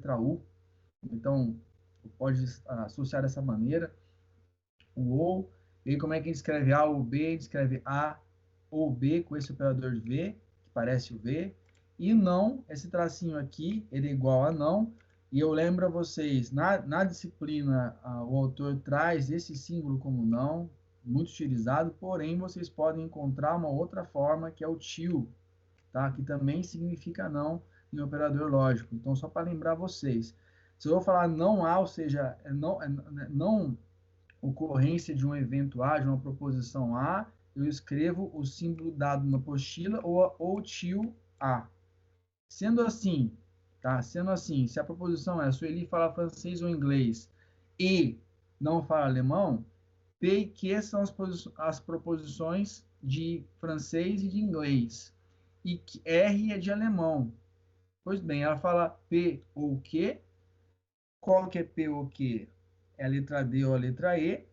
letra U. Então, pode associar dessa maneira. O OU. E como é que a gente escreve A ou B? A gente escreve A ou B com esse operador de V, que parece o V. E não, esse tracinho aqui, ele é igual a não. E eu lembro a vocês, na disciplina, o autor traz esse símbolo como não, muito utilizado, porém vocês podem encontrar uma outra forma, que é o til, tá? Que também significa não em operador lógico. Então, só para lembrar vocês, se eu vou falar não há, ou seja, não ocorrência de um evento A, de uma proposição A, eu escrevo o símbolo dado na apostila ou til A. Sendo assim, tá? Sendo assim, se a proposição é Sueli fala francês ou inglês e não fala alemão, P e Q são as proposições de francês e de inglês. E R é de alemão. Pois bem, ela fala P ou Q. Qual que é P ou Q? É a letra D ou a letra E.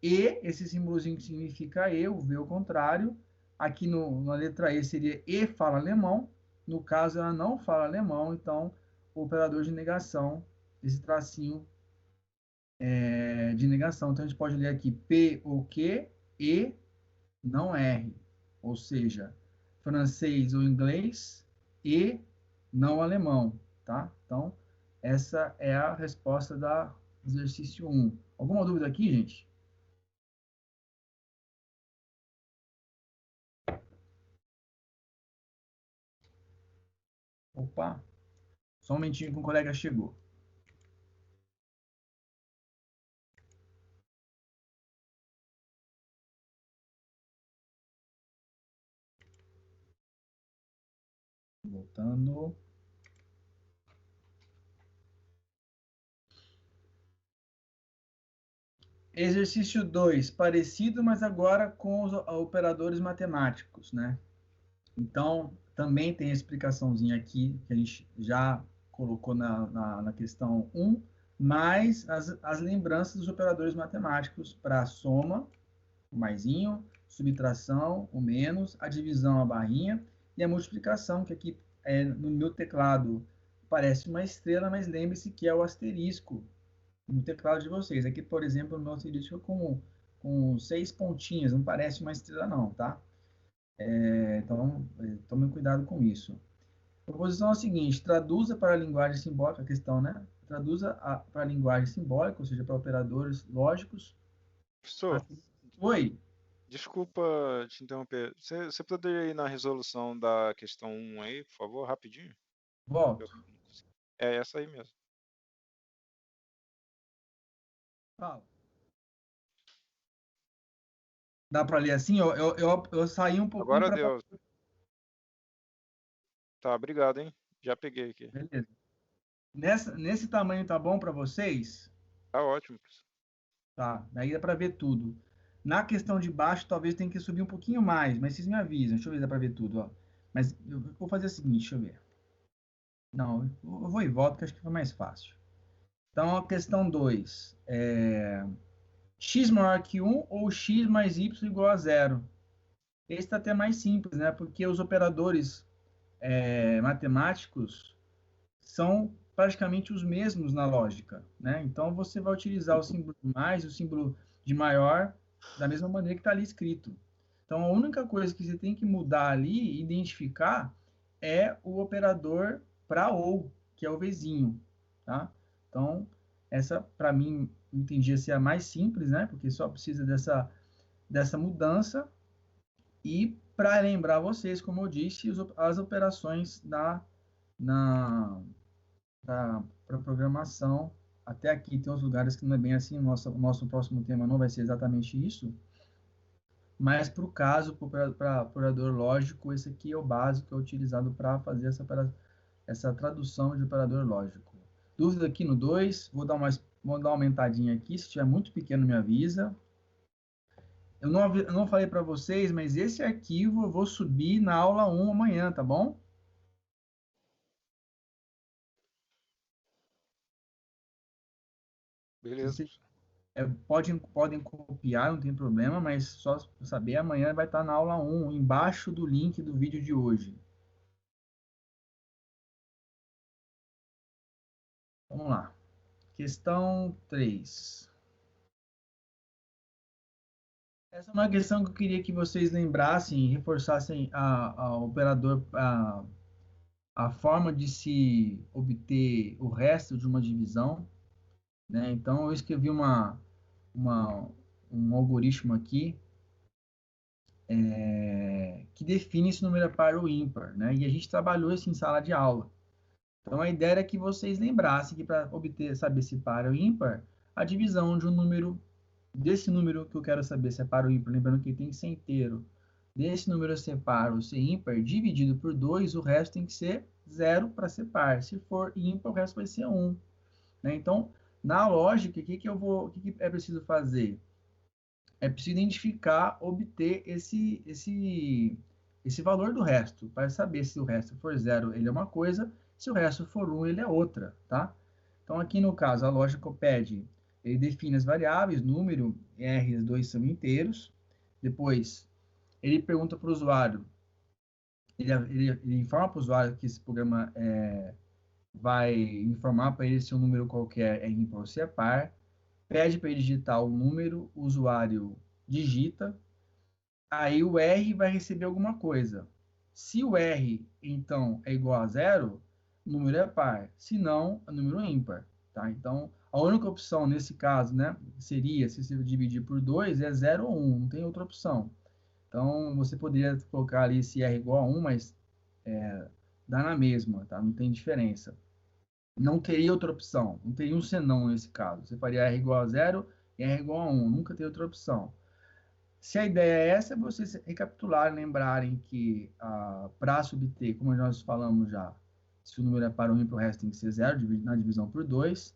E, esse símbolozinho que significa E, o V ao contrário. Aqui na letra E seria E fala alemão. No caso, ela não fala alemão, então o operador de negação, esse tracinho de negação. Então, a gente pode ler aqui P ou Q, E, não R. Ou seja, francês ou inglês e não alemão, tá? Então, essa é a resposta do exercício 1. Alguma dúvida aqui, gente? Opa, só um momentinho que um colega chegou. Voltando. Exercício 2, parecido, mas agora com os operadores matemáticos, né? Então, também tem a explicaçãozinha aqui, que a gente já colocou na questão 1, mais as lembranças dos operadores matemáticos para a soma, o maisinho, subtração, o menos, a divisão, a barrinha, e a multiplicação, que aqui no meu teclado parece uma estrela, mas lembre-se que é o asterisco no teclado de vocês. Aqui, por exemplo, no meu asterisco com 6 pontinhas, não parece uma estrela não, tá? Então, tome cuidado com isso. A proposição é a seguinte: traduza para a linguagem simbólica, a questão, né? Traduza para a linguagem simbólica, ou seja, para operadores lógicos. Professor, Oi? desculpa te interromper. Você poderia ir na resolução da questão 1 aí, por favor, rapidinho? Volto. É essa aí mesmo. Fala. Dá para ler assim? Eu saí um pouquinho Agora para... deu. Tá, obrigado, hein? Já peguei aqui. Beleza. Nesse tamanho tá bom para vocês? Tá ótimo, professor. Tá, daí dá para ver tudo. Na questão de baixo, talvez tenha que subir um pouquinho mais, mas vocês me avisam. Deixa eu ver se dá para ver tudo, ó. Mas eu vou fazer o seguinte, deixa eu ver. Não, eu vou e volto, que acho que foi mais fácil. Então, a questão 2 x maior que 1 ou x mais y igual a zero. Esse está até mais simples, né? Porque os operadores matemáticos são praticamente os mesmos na lógica, né? Então, você vai utilizar o símbolo de mais e o símbolo de maior da mesma maneira que está ali escrito. Então, a única coisa que você tem que mudar ali, identificar, é o operador para ou, que é o vizinho, tá? Então, essa, para mim, entendia ser a mais simples, né? Porque só precisa dessa mudança. E, para lembrar vocês, como eu disse, as operações para programação. Até aqui tem uns lugares que não é bem assim, o nosso próximo tema não vai ser exatamente isso, mas para o caso, para operador lógico, esse aqui é o básico que é utilizado para fazer essa tradução de operador lógico. Dúvida aqui no 2, vou dar uma aumentadinha aqui, se estiver muito pequeno me avisa. Eu não falei para vocês, mas esse arquivo eu vou subir na aula 1 amanhã, tá bom? Beleza, Se professor. podem copiar, não tem problema, mas só para saber, amanhã vai estar na aula 1, embaixo do link do vídeo de hoje. Vamos lá. Questão 3. Essa é uma questão que eu queria que vocês lembrassem, reforçassem a operador, a forma de se obter o resto de uma divisão, né? Então, eu escrevi um algoritmo aqui que define se o número é par ou ímpar, né? E a gente trabalhou isso em sala de aula. Então, a ideia era que vocês lembrassem que para obter, saber se par ou ímpar, a divisão de um número, desse número que eu quero saber se é par ou ímpar, lembrando que tem que ser inteiro, desse número ser par ou ser ímpar, dividido por 2, o resto tem que ser 0 para ser par. Se for ímpar, o resto vai ser 1. Né? Então, na lógica, o que é preciso fazer? É preciso identificar, obter esse valor do resto, para saber se o resto for 0, ele é uma coisa, se o resto for 1, ele é outra, tá? Então, aqui no caso, a lógica pede, ele define as variáveis, número, R, os dois são inteiros, depois ele pergunta para o usuário, ele informa para o usuário que esse programa vai informar para ele se um número qualquer é ímpar ou se é par, pede para ele digitar o número, o usuário digita, aí o R vai receber alguma coisa. Se o R, então, é igual a zero, o número é par. Se não, é número ímpar. Tá? Então, a única opção nesse caso, né, seria, se você dividir por 2, é 0 ou 1, não tem outra opção. Então, você poderia colocar ali se R igual a 1, mas dá na mesma, tá? Não tem diferença. Não teria outra opção, não teria um senão nesse caso. Você faria R igual a 0 e R igual a 1, nunca teria outra opção. Se a ideia é essa, é vocês recapitularem, lembrarem que para subter, como nós falamos já, se o número é par ou ímpar, o resto tem que ser 0 na divisão por 2,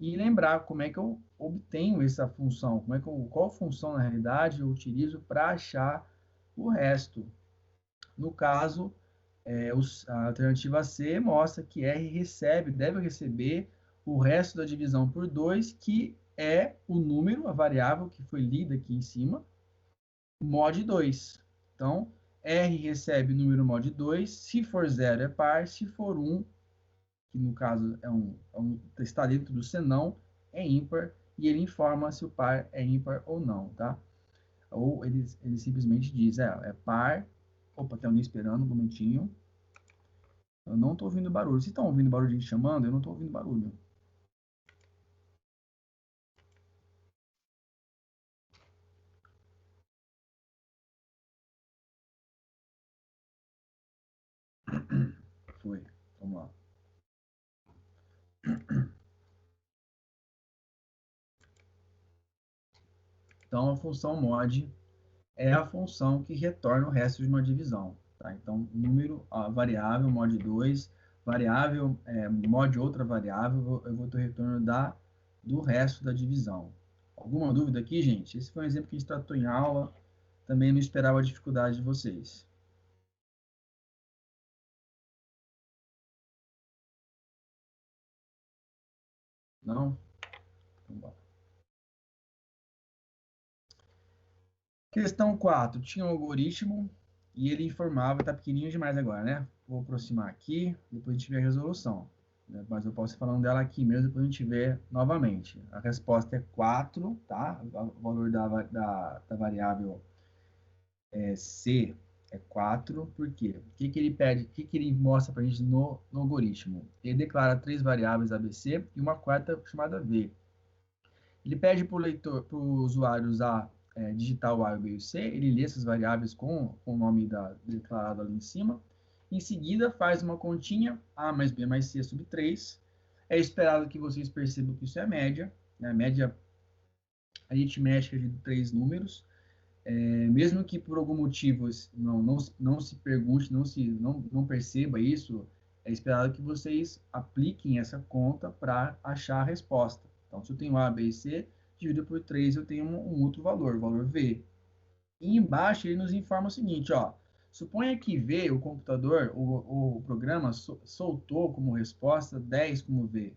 e lembrar como é que eu obtenho essa função, qual função, na realidade, eu utilizo para achar o resto. No caso, a alternativa C mostra que R deve receber o resto da divisão por 2, que é o número, a variável que foi lida aqui em cima, mod 2. Então, R recebe o número mod 2, se for 0 é par, se for 1, que no caso está dentro do senão, é ímpar, e ele informa se o par é ímpar ou não, tá? Ou ele simplesmente diz, é par. Opa, tem alguém esperando um momentinho. Eu não estou ouvindo barulho. Vocês estão ouvindo barulho de gente chamando? Eu não estou ouvindo barulho. Foi. Vamos lá. Então, a função mod é a função que retorna o resto de uma divisão. Tá? Então, número, a variável mod 2, variável mod outra variável, eu vou ter o retorno do resto da divisão. Alguma dúvida aqui, gente? Esse foi um exemplo que a gente tratou em aula, também não esperava a dificuldade de vocês. Não? Então, bora. Questão 4. Tinha um algoritmo e ele informava, está pequenininho demais agora, né? Vou aproximar aqui, depois a gente vê a resolução. Mas eu posso ir falando dela aqui mesmo, depois a gente vê novamente. A resposta é 4, tá? O valor da variável C é 4. Por quê? O que ele pede, o que ele mostra para a gente no algoritmo? Ele declara 3 variáveis ABC e uma quarta chamada V. Ele pede para o leitor, para o usuário usar, digitar o A, o B e o C, ele lê essas variáveis com o nome declarado ali em cima. Em seguida, faz uma continha, A mais B mais C sobre 3. É esperado que vocês percebam que isso é a média, né? A média aritmética de 3 números. Mesmo que por algum motivo não se pergunte, não perceba isso, é esperado que vocês apliquem essa conta para achar a resposta. Então, se eu tenho A, B e C, dividido por 3, eu tenho um outro valor, o valor V. E embaixo ele nos informa o seguinte, ó, suponha que V, o computador, o programa, soltou como resposta 10 como V.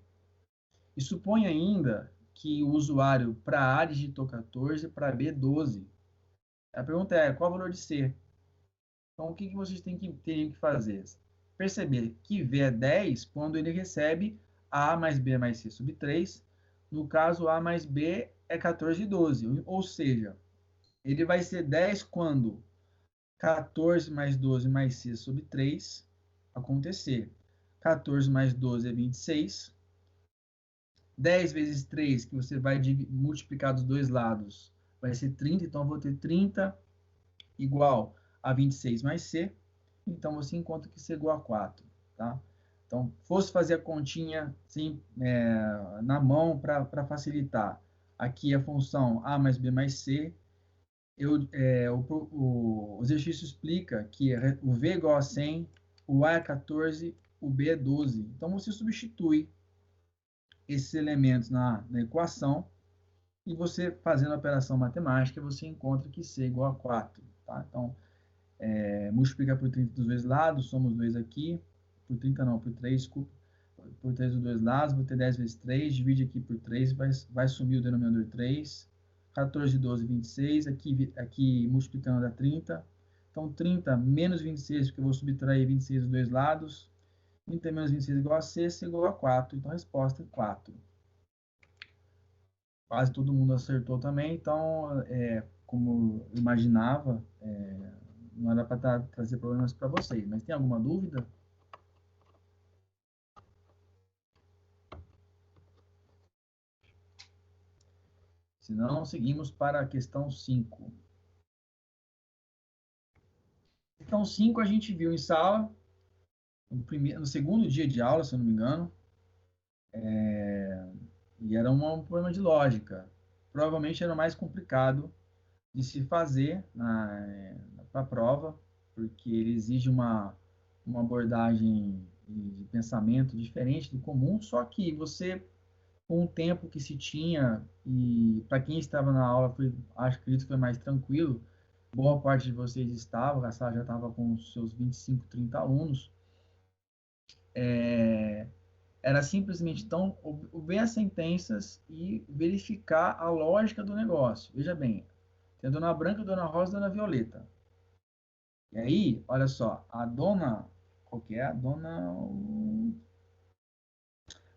E suponha ainda que o usuário para A digitou 14, para B 12. A pergunta é, qual é o valor de C? Então, o que vocês teriam que fazer? Perceber que V é 10 quando ele recebe A mais B mais C sobre 3. No caso, A mais B é 14 e 12. Ou seja, ele vai ser 10 quando 14 mais 12 mais C sobre 3 acontecer. 14 mais 12 é 26. 10 vezes 3, que você vai multiplicar dos dois lados, vai ser 30. Então, eu vou ter 30 igual a 26 mais C. Então, você encontra que C é igual a 4. Tá? Então, fosse fazer a continha assim, na mão para facilitar. Aqui a função A mais B mais C. O exercício explica que o V é igual a 100, o A é 14, o B é 12. Então, você substitui esses elementos na equação e você, fazendo a operação matemática, você encontra que C é igual a 4. Tá? Então, multiplica por 30 dos dois lados, somos 2 aqui, por 30 não, por 3, desculpa, por 3 dos dois lados, vou ter 10 vezes 3, divide aqui por 3, vai sumir o denominador 3, 14, 12, 26, aqui multiplicando dá 30, então 30 menos 26, porque eu vou subtrair 26 dos dois lados, 30 menos 26 igual a C, C igual a 4, então a resposta é 4. Quase todo mundo acertou também, então, como eu imaginava, não era para trazer problemas para vocês. Mas tem alguma dúvida? Se não, seguimos para a questão 5. Questão 5 a gente viu em sala, no segundo dia de aula, se eu não me engano, e era um problema de lógica. Provavelmente era o mais complicado de se fazer para a prova, porque ele exige uma abordagem de pensamento diferente do comum, só que você, com o tempo que se tinha, e para quem estava na aula, acredito que foi mais tranquilo, boa parte de vocês estavam, a sala já estava com os seus 25, 30 alunos, era simplesmente, então, ver as sentenças e verificar a lógica do negócio. Veja bem, tem a Dona Branca, a Dona Rosa e a Dona Violeta. E aí, olha só, a Dona... Qual que é? A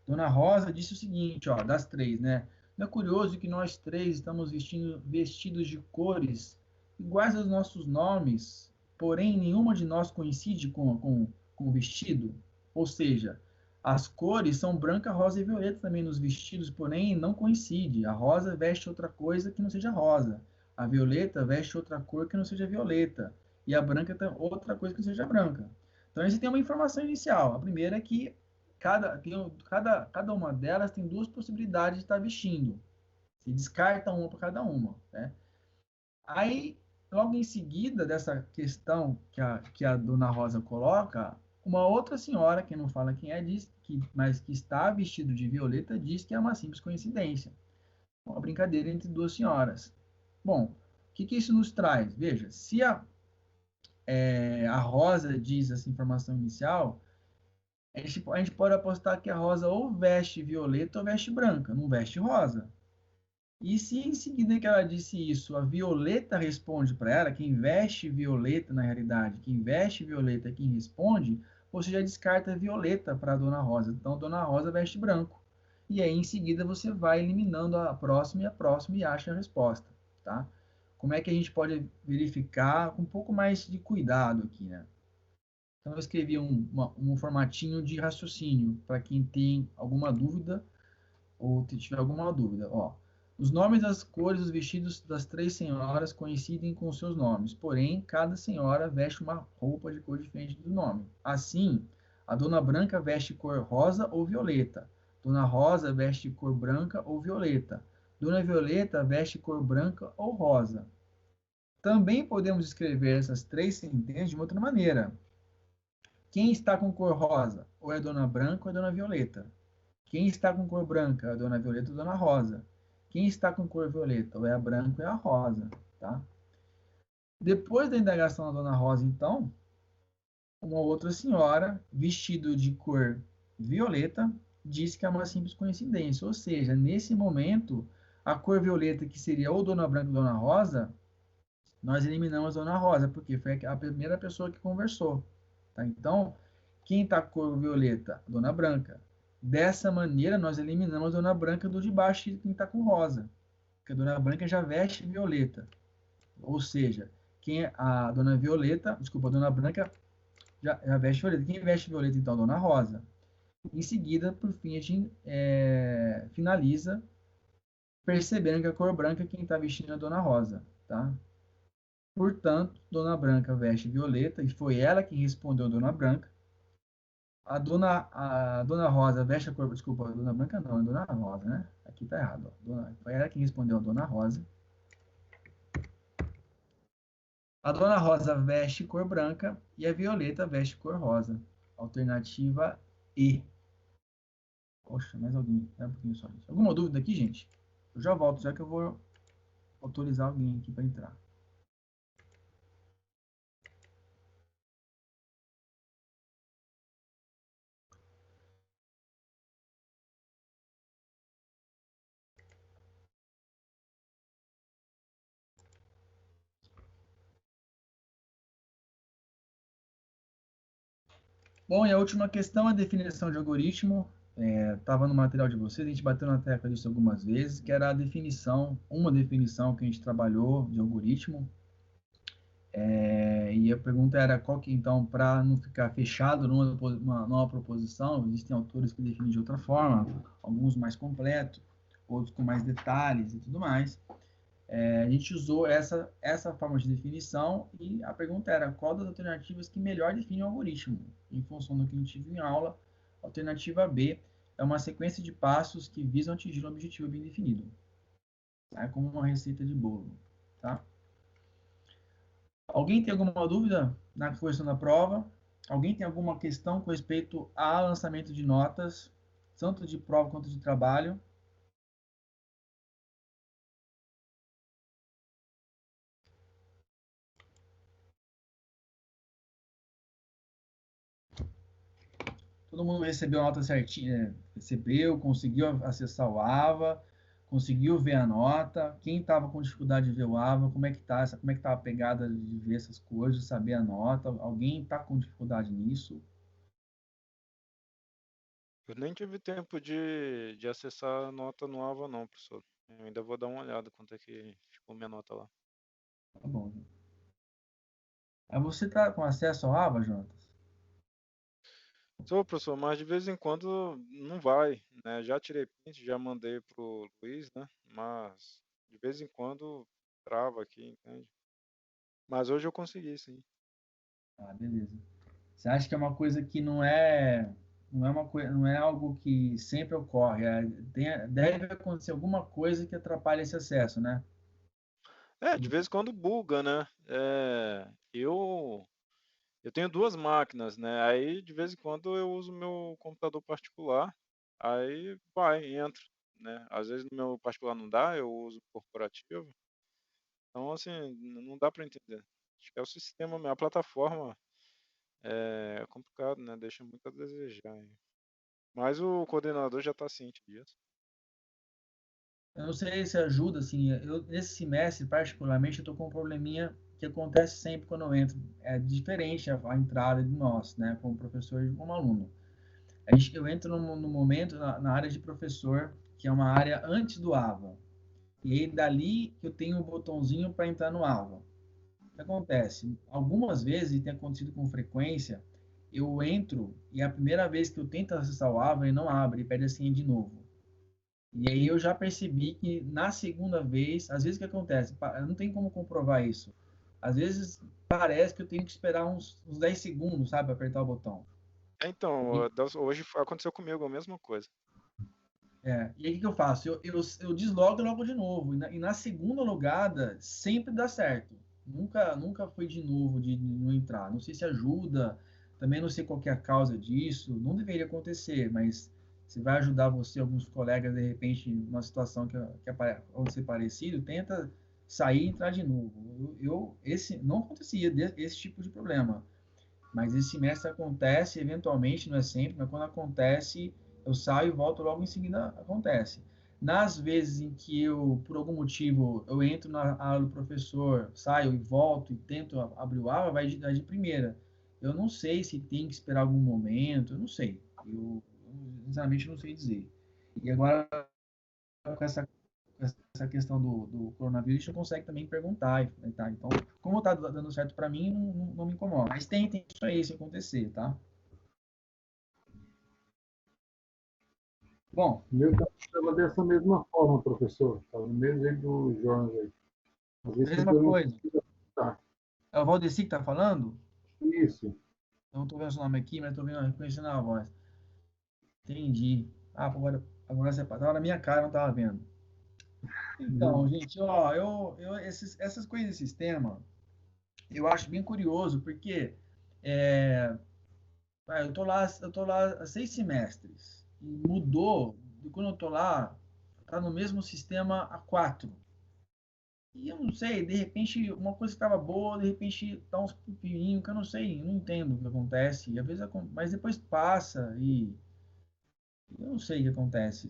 Dona Rosa disse o seguinte, ó, das três, né? Não é curioso que nós três estamos vestidos de cores iguais aos nossos nomes, porém nenhuma de nós coincide com o vestido? Ou seja, as cores são branca, rosa e violeta também nos vestidos, porém não coincide. A rosa veste outra coisa que não seja rosa. A violeta veste outra cor que não seja violeta. E a branca tem outra coisa que não seja branca. Então, a gente tem uma informação inicial. A primeira é que cada uma delas tem duas possibilidades de estar vestindo. Se descarta uma para cada uma. Né? Aí, logo em seguida dessa questão que a Dona Rosa coloca, uma outra senhora, que não fala quem é, mas que está vestido de violeta, diz que é uma simples coincidência. Uma brincadeira entre duas senhoras. Bom, o que isso nos traz? Veja, se a Rosa diz essa informação inicial, a gente pode apostar que a Rosa ou veste violeta ou veste branca, não veste rosa. E se em seguida que ela disse isso, a Violeta responde para ela, quem veste Violeta na realidade, quem veste Violeta é quem responde, você já descarta a Violeta para a Dona Rosa. Então, a Dona Rosa veste branco. E aí, em seguida, você vai eliminando a próxima e acha a resposta. Tá? Como é que a gente pode verificar com um pouco mais de cuidado aqui, né? Então, eu escrevi um formatinho de raciocínio para quem tem alguma dúvida ou tiver alguma dúvida. Ó, os nomes das cores dos vestidos das três senhoras coincidem com os seus nomes, porém, cada senhora veste uma roupa de cor diferente do nome. Assim, a Dona Branca veste cor rosa ou violeta, Dona Rosa veste cor branca ou violeta, Dona Violeta veste cor branca ou rosa. Também podemos escrever essas três sentenças de uma outra maneira. Quem está com cor rosa? Ou é Dona Branca ou é Dona Violeta? Quem está com cor branca? É a Dona Violeta ou a Dona Rosa? Quem está com cor violeta? Ou é a branca ou é a rosa? Tá? Depois da indagação da Dona Rosa, então, uma outra senhora, vestido de cor violeta, diz que é uma simples coincidência. Ou seja, nesse momento, a cor violeta, que seria ou Dona Branca ou Dona Rosa, nós eliminamos a Dona Rosa, porque foi a primeira pessoa que conversou. Tá? Então, quem está com cor violeta? Dona Branca. Dessa maneira, nós eliminamos a dona branca do de baixo, quem está com rosa. Porque a dona branca já veste violeta. Ou seja, a dona violeta, desculpa, a dona branca já veste violeta. Quem veste violeta, então, a dona rosa. Em seguida, por fim, a gente finaliza percebendo que a cor branca é quem está vestindo a dona rosa, tá? Portanto, dona branca veste violeta, e foi ela quem respondeu a dona branca. A dona Rosa veste a cor. Desculpa, a dona Branca não, a dona Rosa, né? Aqui tá errado. Ó. Foi ela quem respondeu a dona Rosa. A dona Rosa veste cor branca e a Violeta veste cor rosa. Alternativa E. Poxa, mais alguém? É um pouquinho só. Alguma dúvida aqui, gente? Eu já volto, já que eu vou autorizar alguém aqui para entrar. Bom, e a última questão é a definição de algoritmo. Estava no material de vocês, a gente bateu na tecla disso algumas vezes, que era a definição, uma definição que a gente trabalhou de algoritmo. E a pergunta era qual que, então, para não ficar fechado numa proposição, existem autores que definem de outra forma, alguns mais completos, outros com mais detalhes e tudo mais. A gente usou essa forma de definição e a pergunta era qual das alternativas que melhor define o algoritmo. Em função do que a gente viu em aula, a alternativa B é uma sequência de passos que visam atingir um objetivo bem definido. É como uma receita de bolo, tá? Alguém tem alguma dúvida na questão da prova? Alguém tem alguma questão com respeito ao lançamento de notas, tanto de prova quanto de trabalho? Todo mundo recebeu a nota certinha, recebeu, conseguiu acessar o AVA, conseguiu ver a nota. Quem estava com dificuldade de ver o AVA, como é que tá a pegada de ver essas coisas, de saber a nota? Alguém está com dificuldade nisso? Eu nem tive tempo de acessar a nota no AVA não, professor. Eu ainda vou dar uma olhada quanto é que ficou minha nota lá. Tá bom. Aí você está com acesso ao AVA, Jonas? Sou, professor, mas de vez em quando não vai, né? Já tirei print, já mandei pro Luiz, né? Mas de vez em quando trava aqui, entende? Mas hoje eu consegui, sim. Ah, beleza. Você acha que é uma coisa que não é algo que sempre ocorre, deve acontecer alguma coisa que atrapalhe esse acesso, né? É, de vez em quando buga, né? Eu tenho duas máquinas, né? Aí de vez em quando eu uso meu computador particular, aí vai, entra, né? Às vezes no meu particular não dá, eu uso o corporativo. Então, assim, não dá para entender. Acho que é o sistema, a plataforma é complicado, né? Deixa muito a desejar, hein? Mas o coordenador já está ciente disso. Eu não sei se ajuda, assim, nesse semestre, particularmente, eu tô com um probleminha que acontece sempre quando eu entro. É diferente a entrada de nós, né, como professor e como aluno. Eu entro no momento na área de professor, que é uma área antes do AVA. E aí, dali que eu tenho um botãozinho para entrar no AVA. O que acontece? Algumas vezes, e tem acontecido com frequência, eu entro e a primeira vez que eu tento acessar o AVA, ele não abre, ele pede a senha de novo. E aí eu já percebi que na segunda vez, às vezes o que acontece? Não tem como comprovar isso. Às vezes parece que eu tenho que esperar uns 10 segundos, sabe, para apertar o botão. Então, E, hoje aconteceu comigo a mesma coisa. e aí o que eu faço? Eu deslogo logo de novo. E na segunda logada sempre dá certo. Nunca foi de novo de não entrar. Não sei se ajuda, também não sei qual que é a causa disso. Não deveria acontecer, mas se vai ajudar você, alguns colegas, de repente, numa situação que pode ser parecido, tenta sair e entrar de novo. Esse não acontecia esse tipo de problema. Mas esse semestre acontece, eventualmente, não é sempre, mas quando acontece, eu saio e volto logo em seguida acontece. Nas vezes em que eu, por algum motivo, eu entro na aula do professor, saio e volto e tento abrir o aula, vai de primeira. Eu não sei se tem que esperar algum momento, eu não sei. Eu sinceramente não sei dizer. E agora, com essa questão do coronavírus, a gente não consegue também perguntar, tá? Então, como está dando certo para mim, não me incomoda. Mas tem isso aí, se acontecer, tá? Bom, O meu estava dessa mesma forma, professor. Estava no mesmo jeito do Jonas aí. Às vezes mesma eu não coisa. consigo acertar. É o Valdeci que tá falando? Isso. Eu não tô vendo o seu nome aqui, mas tô vendo, reconhecendo a voz. Entendi. Ah, agora você tava na minha cara, não tava vendo. Então, Não. gente, ó, essas coisas de sistema, eu acho bem curioso, porque é, eu tô lá há 6 semestres. E mudou, de quando eu tô lá, tá no mesmo sistema há 4. E eu não sei, de repente, uma coisa que estava boa, de repente dá uns pepininhos que eu não sei, não entendo o que acontece. E às vezes, mas depois passa e eu não sei o que acontece.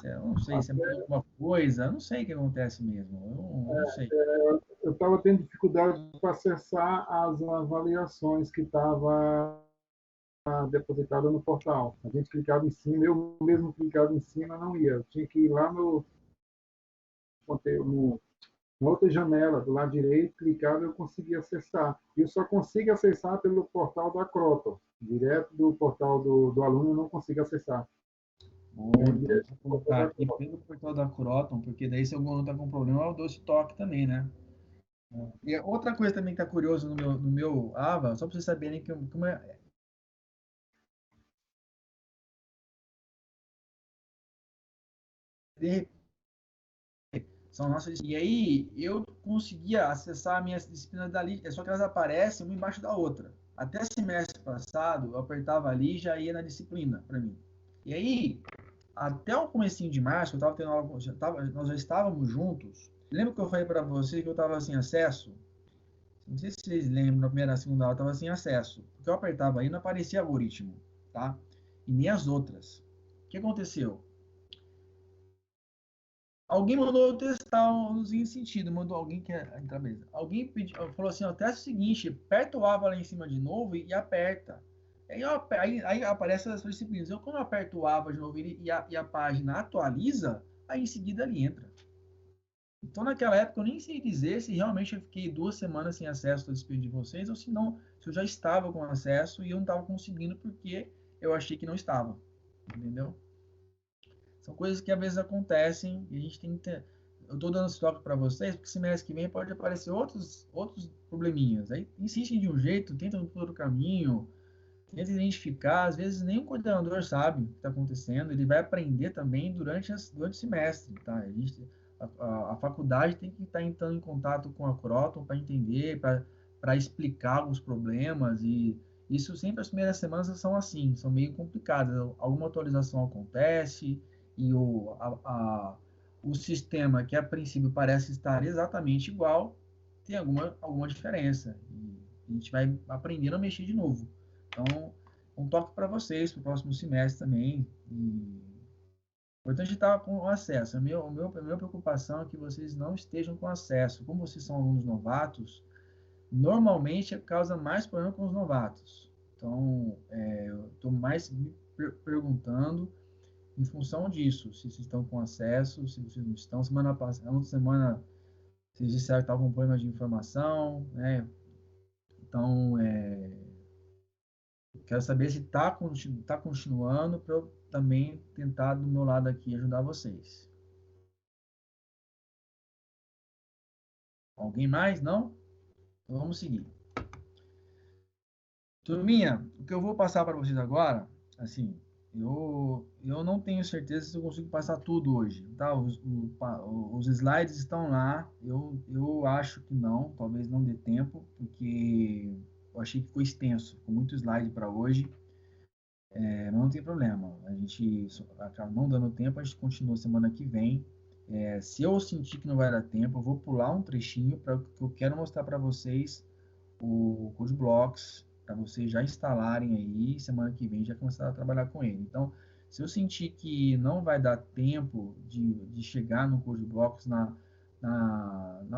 Eu não sei, se é mudou alguma coisa, eu não sei o que acontece mesmo. Eu não sei. Eu estava tendo dificuldade para acessar as avaliações que estava depositada no portal. A gente clicava em cima, eu mesmo clicava em cima, não ia. Eu tinha que ir lá no na outra janela, do lado direito, clicava e eu conseguia acessar. E eu só consigo acessar pelo portal da Croton. Direto do portal do aluno eu não consigo acessar. Bom, então Direto vou do portal colocar da aqui Croton. pelo portal da Croton, porque daí se o aluno está com problema, eu dou esse toque também, né? E outra coisa também que está curioso no meu AVA, só para vocês saberem que como é, de são nossas. E aí eu conseguia acessar minhas disciplinas dali, só que elas aparecem uma embaixo da outra. Até semestre passado, eu apertava ali e já ia na disciplina para mim. E aí, até o comecinho de março, eu tava tendo aula, nós já estávamos juntos. Lembra que eu falei para você que eu estava sem acesso? Não sei se vocês lembram, na primeira, na segunda aula, eu estava sem acesso. Porque eu apertava aí, não aparecia algoritmo, tá? E nem as outras. O que aconteceu? Alguém mandou eu testar um sentido, mandou alguém que entrar mesmo. Alguém pediu, falou assim, ó, testa o seguinte, aperta o AVA lá em cima de novo e aperta. Aí aparece as disciplinas. Eu, quando eu aperto o AVA de novo e a página atualiza, aí em seguida ele entra. Então, naquela época, eu nem sei dizer se realmente eu fiquei 2 semanas sem acesso ao disciplina de vocês, ou se não, se eu já estava com acesso e eu não estava conseguindo porque eu achei que não estava. Entendeu? São coisas que às vezes acontecem e a gente tem que ter. Eu estou dando esse toque para vocês, porque semestre que vem pode aparecer outros probleminhas. Aí insistem de um jeito, tentam por outro caminho, tentam identificar. Às vezes nem o coordenador sabe o que está acontecendo, ele vai aprender também durante o semestre. Tá? A faculdade tem que estar entrando em contato com a Croton para entender, para explicar alguns problemas e isso sempre as primeiras semanas são assim, são meio complicadas. Alguma atualização acontece, e o sistema que a princípio parece estar exatamente igual, tem alguma diferença. E a gente vai aprendendo a mexer de novo. Então, um toque para vocês, para o próximo semestre também. E o importante é estar com acesso. A minha preocupação é que vocês não estejam com acesso. Como vocês são alunos novatos, normalmente causa mais problema com os novatos. Então, eu estou mais me perguntando em função disso, se vocês estão com acesso, se vocês não estão. Semana passada, outra semana, vocês disseram que estavam com problema de informação, né? Então, quero saber se tá continuando para eu também tentar do meu lado aqui ajudar vocês. Alguém mais? Não? Então vamos seguir. Turminha, o que eu vou passar para vocês agora, assim, eu não tenho certeza se eu consigo passar tudo hoje, tá? Os slides estão lá, eu acho que não, talvez não dê tempo, porque eu achei que ficou extenso, com muito slide para hoje, mas não tem problema, a gente acaba não dando tempo, a gente continua semana que vem. Se eu sentir que não vai dar tempo, eu vou pular um trechinho para que eu quero mostrar para vocês o CodeBlocks para vocês já instalarem aí, semana que vem já começar a trabalhar com ele. Então, se eu sentir que não vai dar tempo de chegar no CodeBlocks na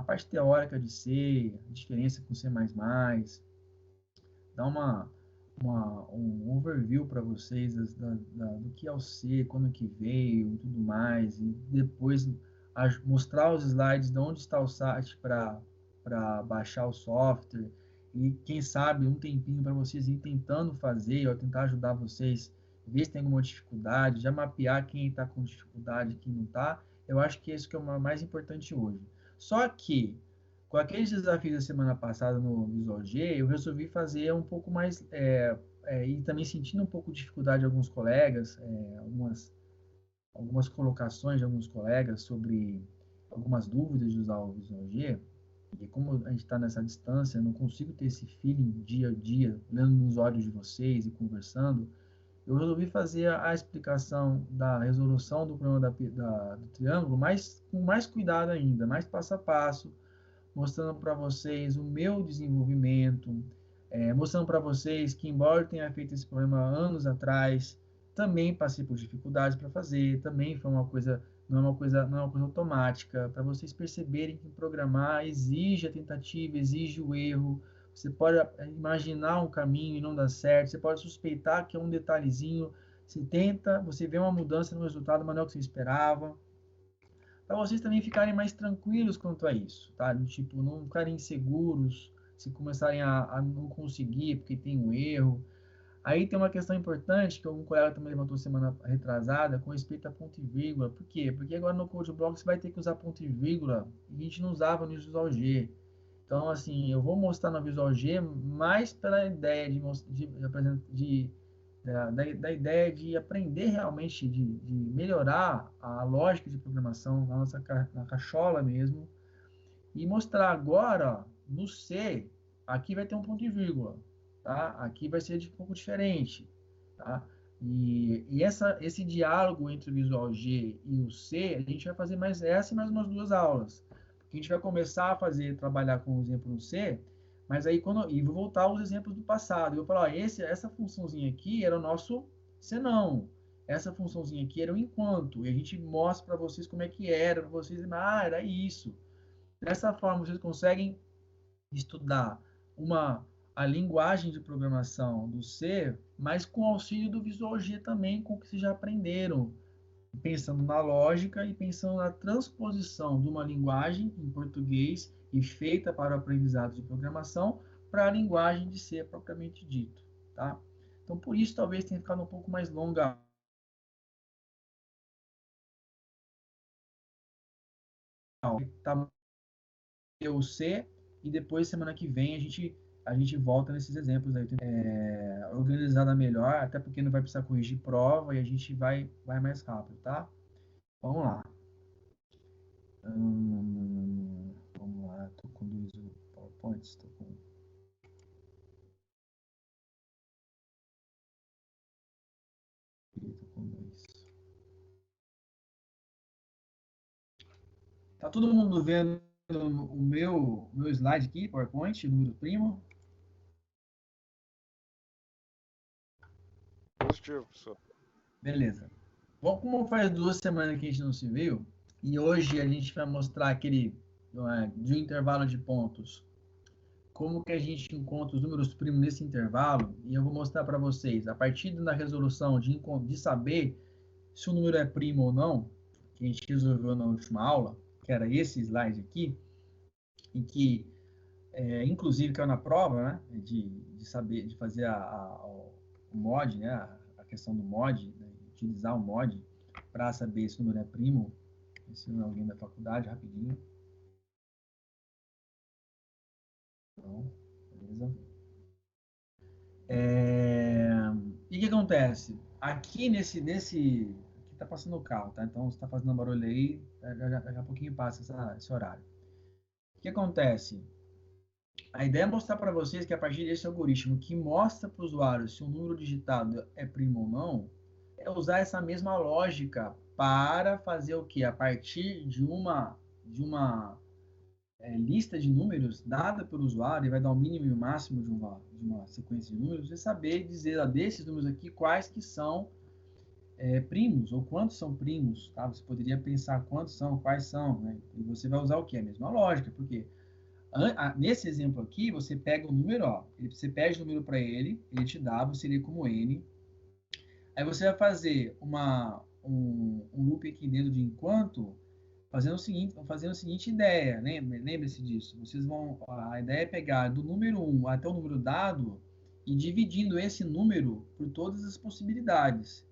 parte teórica de C, a diferença com C++, dá um overview para vocês do que é o C, como que veio e tudo mais, e depois mostrar os slides de onde está o site para baixar o software, e quem sabe um tempinho para vocês ir tentando fazer, ou tentar ajudar vocês, ver se tem alguma dificuldade, já mapear quem está com dificuldade e quem não está. Eu acho que isso que é o mais importante hoje. Só que, com aqueles desafios da semana passada no Visual G, eu resolvi fazer um pouco mais, e também sentindo um pouco de dificuldade de alguns colegas, algumas colocações de alguns colegas sobre algumas dúvidas de usar o Visual G, e como a gente está nessa distância, eu não consigo ter esse feeling dia a dia, olhando nos olhos de vocês e conversando, eu resolvi fazer a explicação da resolução do problema do triângulo, mas com mais cuidado ainda, mais passo a passo, mostrando para vocês o meu desenvolvimento, mostrando para vocês que, embora eu tenha feito esse problema anos atrás, também passei por dificuldades para fazer, também foi uma coisa, não é uma coisa automática, para vocês perceberem que programar exige a tentativa, exige o erro. Você pode imaginar um caminho e não dá certo, você pode suspeitar que é um detalhezinho, você tenta, você vê uma mudança no resultado, mas não é o que você esperava, para vocês também ficarem mais tranquilos quanto a isso, tá? Tipo, não ficarem inseguros se começarem a não conseguir porque tem um erro. Aí tem uma questão importante que algum colega também levantou semana retrasada com respeito a ponto e vírgula. Por quê? Porque agora no CodeBlock você vai ter que usar ponto e vírgula e a gente não usava no Visual G. Então, assim, eu vou mostrar no Visual G mais pela ideia da ideia de aprender realmente, de melhorar a lógica de programação na cachola mesmo, e mostrar agora, no C, aqui vai ter um ponto e vírgula, tá? Aqui vai ser um pouco diferente, tá? E esse diálogo entre o Visual G e o C, a gente vai fazer mais essa e mais umas 2 aulas. Porque a gente vai começar a trabalhar com o exemplo no C, mas aí e vou voltar aos exemplos do passado. Eu vou falar, ó, essa funçãozinha aqui era o nosso senão. Essa funçãozinha aqui era o enquanto. E a gente mostra para vocês como é que era, para vocês, era isso. Dessa forma, vocês conseguem estudar a linguagem de programação do C, mas com auxílio do Visual G também, com o que vocês já aprenderam, pensando na lógica e pensando na transposição de uma linguagem em português e feita para o aprendizado de programação para a linguagem de C propriamente dito, tá? Então, por isso, talvez tenha ficado um pouco mais longa tá, o C, e depois, semana que vem, a gente volta nesses exemplos aí, organizada melhor, até porque não vai precisar corrigir prova e a gente vai mais rápido, tá? Vamos lá. Vamos lá, estou com 2 PowerPoints, estou com... Tá todo mundo vendo o meu slide aqui, PowerPoint, número primo? Positivo, professor. Beleza. Bom, como faz 2 semanas que a gente não se viu, e hoje a gente vai mostrar de um intervalo de pontos, como que a gente encontra os números primos nesse intervalo, e eu vou mostrar para vocês, a partir da resolução de saber se o número é primo ou não, que a gente resolveu na última aula, que era esse slide aqui, em que, inclusive, caiu na prova, né, de saber, de fazer o mod, né, a questão do mod, né, utilizar o mod para saber se o número é primo, ensinando alguém da faculdade, rapidinho. Então, beleza? E o que acontece? Aqui aqui tá passando o carro, tá? Então, se tá fazendo barulho aí, daqui a pouquinho passa esse horário. O que acontece? A ideia é mostrar para vocês que a partir desse algoritmo que mostra para o usuário se um número digitado é primo ou não, é usar essa mesma lógica para fazer o que? A partir de uma lista de números dada pelo usuário, e vai dar o mínimo e o máximo de uma sequência de números, você saber dizer desses números aqui quais que são primos, ou quantos são primos, tá? Você poderia pensar quantos são, quais são, né? E você vai usar o que? A mesma lógica, porque Nesse exemplo aqui, você pega o número, ó, você pede o número para ele te dá, você lê como N. Aí você vai fazer um loop aqui dentro de enquanto, fazendo a seguinte ideia, lembre-se disso. A ideia é pegar do número 1 até o número dado e dividindo esse número por todas as possibilidades.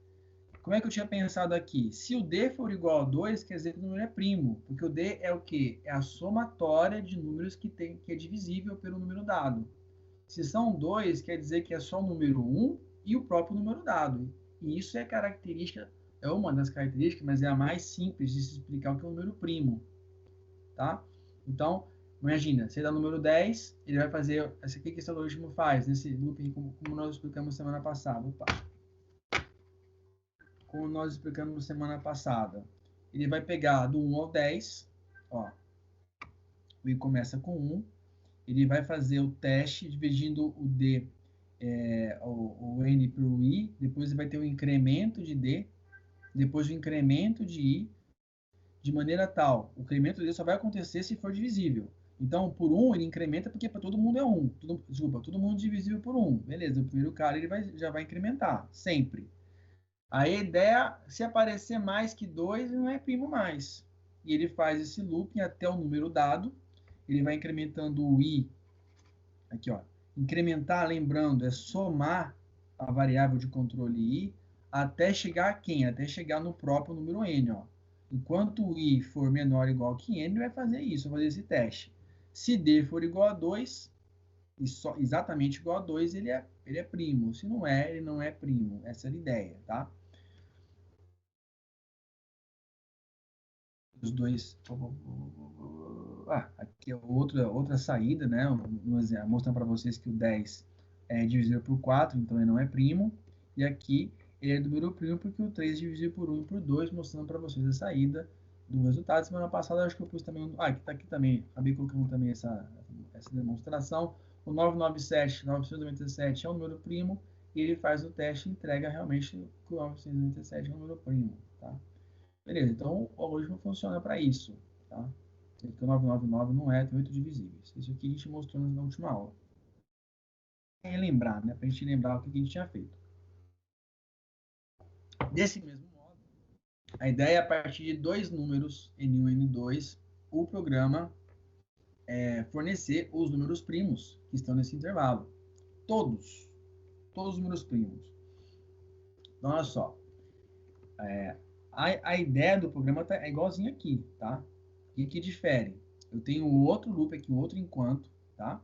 Como é que eu tinha pensado aqui? Se o D for igual a 2, quer dizer que o número é primo, porque o D é o quê? É a somatória de números que é divisível pelo número dado. Se são 2, quer dizer que é só o número 1 e o próprio número dado. E isso é uma das características, mas é a mais simples de se explicar o que é o número primo. Tá? Então, imagina, você dá o número 10, ele vai fazer... Esse aqui que esse algoritmo faz, nesse looping, como nós explicamos semana passada. Como nós explicamos semana passada. Ele vai pegar do 1 ao 10, ó, o I começa com 1, ele vai fazer o teste dividindo o D, o N pelo I, depois ele vai ter o incremento de D, depois o incremento de I, de maneira tal, o incremento de D só vai acontecer se for divisível. Então, por 1 ele incrementa porque para todo mundo é 1. Todo mundo divisível por 1. Beleza, o primeiro cara ele já vai incrementar, sempre. A ideia, se aparecer mais que 2, não é primo mais. E ele faz esse looping até o número dado. Ele vai incrementando o i. Aqui, ó. Incrementar, lembrando, é somar a variável de controle i até chegar a quem? Até chegar no próprio número n, ó. Enquanto o i for menor ou igual que n, ele vai fazer isso, vai fazer esse teste. Se d for igual a 2, exatamente igual a 2, ele é primo. Se não é, ele não é primo. Essa é a ideia, tá? Os dois. Aqui é outra saída, né? Mostrando para vocês que o 10 é divisível por 4, então ele não é primo. E aqui ele é número primo porque o 3 é divisível por 1 e por 2, mostrando para vocês a saída do resultado. Semana passada acho que eu pus também. Que tá aqui também. Acabei colocando também essa demonstração. O 997 é um número primo e ele faz o teste e entrega realmente que o 997 é um número primo, tá? Beleza, então o algoritmo funciona para isso, tá? Porque o 999 não é 8 divisíveis. Isso aqui a gente mostrou na última aula. Relembrar, né? Para a gente lembrar o que a gente tinha feito. Desse mesmo modo, a ideia é, a partir de dois números, N1 e N2, o programa fornecer os números primos que estão nesse intervalo. Todos os números primos. Então, olha só. A ideia do programa é igualzinha aqui, tá? O que difere? Eu tenho um outro loop aqui, um outro enquanto, tá?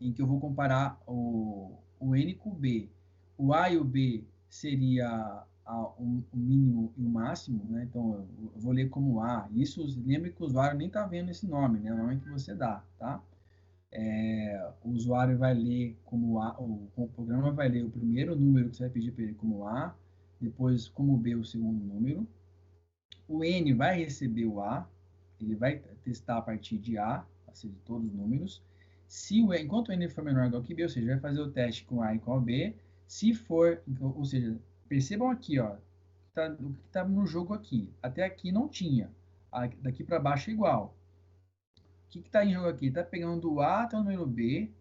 Em que eu vou comparar o N com o B. O A e o B seria o mínimo e o máximo, né? Então, eu vou ler como A. Isso, lembre que o usuário nem está vendo esse nome, né? É o nome que você dá, tá? O usuário vai ler como A, o programa vai ler o primeiro número que você vai pedir para ele como A, depois como B o segundo número. O N vai receber o A, ele vai testar a partir de A, ou seja, de todos os números. Enquanto o N for menor ou igual que B, ou seja, vai fazer o teste com A igual a B. Se for, ou seja, percebam aqui, ó, o que está no jogo aqui. Até aqui não tinha. Daqui para baixo é igual. O que está em jogo aqui? Está pegando do A até o número B,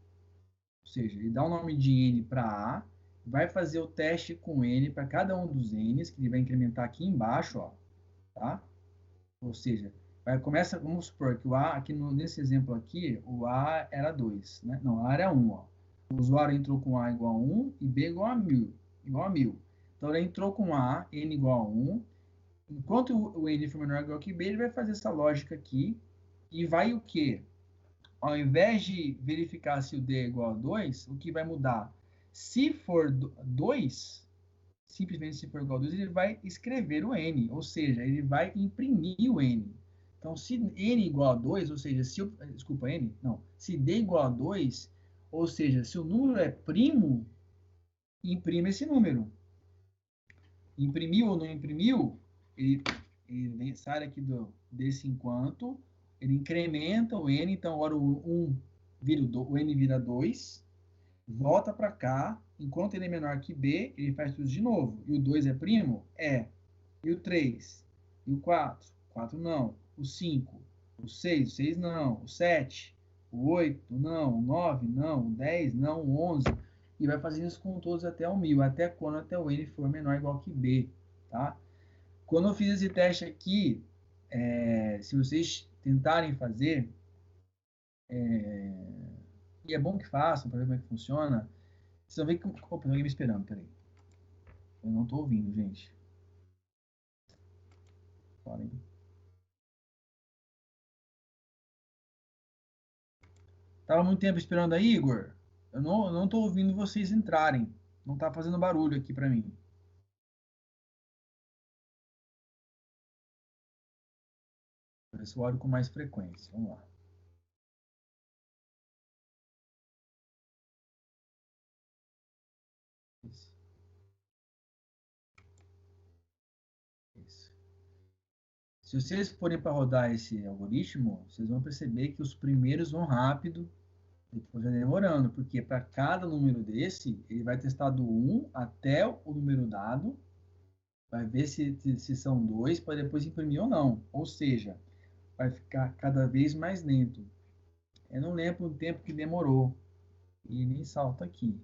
ou seja, ele dá o nome de N para A, vai fazer o teste com N para cada um dos N's, que ele vai incrementar aqui embaixo, ó, tá? Ou seja, vamos supor que o A, aqui nesse exemplo aqui, o A era 2, né? Não, o A era 1, ó. O usuário entrou com A igual a 1 e B igual a 1000. Então, ele entrou com A, N igual a 1. Enquanto o N for menor ou igual que B, ele vai fazer essa lógica aqui e vai o quê? Ao invés de verificar se o D é igual a 2, o que vai mudar? Se for 2, simplesmente se for igual a 2, ele vai escrever o N, ou seja, ele vai imprimir o N. Então, se N igual a 2, ou seja, se D igual a 2, ou seja, se o número é primo, imprime esse número. Imprimiu ou não imprimiu, ele sai aqui desse enquanto, ele incrementa o N, então agora o N vira 2, volta para cá, enquanto ele é menor que B, ele faz tudo de novo. E o 2 é primo? É. E o 3? E o 4? 4 não. O 5? O 6? O 6 não. O 7? o 8, não, o 9, não, o 10, não, o 11, e vai fazendo isso com todos até o 1000, até quando até o N for menor ou igual que B, tá? Quando eu fiz esse teste aqui, se vocês tentarem fazer, e é bom que façam, para ver como é que funciona, vocês vão ver que... Opa, tem alguém me esperando, peraí. Eu não tô ouvindo, gente. Podem. Tava muito tempo esperando aí, Igor? Eu não tô ouvindo vocês entrarem. Não tá fazendo barulho aqui para mim. Vou ver se eu olho com mais frequência. Vamos lá. Isso. Isso. Se vocês forem para rodar esse algoritmo, vocês vão perceber que os primeiros vão rápido, depois vai demorando, porque para cada número desse, ele vai testar do 1 até o número dado, vai ver se são dois, para depois imprimir ou não. Ou seja, vai ficar cada vez mais lento. Eu não lembro o tempo que demorou, e nem salta aqui,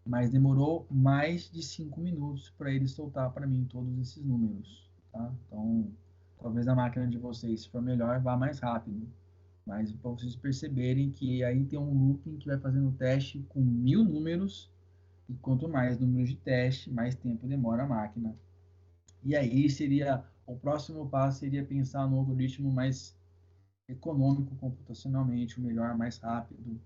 mas demorou mais de 5 minutos para ele soltar para mim todos esses números, tá? Então, talvez a máquina de vocês, se for melhor, vá mais rápido, mas para vocês perceberem que aí tem um looping que vai fazendo o teste com 1000 números, e quanto mais números de teste, mais tempo demora a máquina. E aí seria, o próximo passo seria pensar no algoritmo mais econômico computacionalmente, o melhor, mais rápido,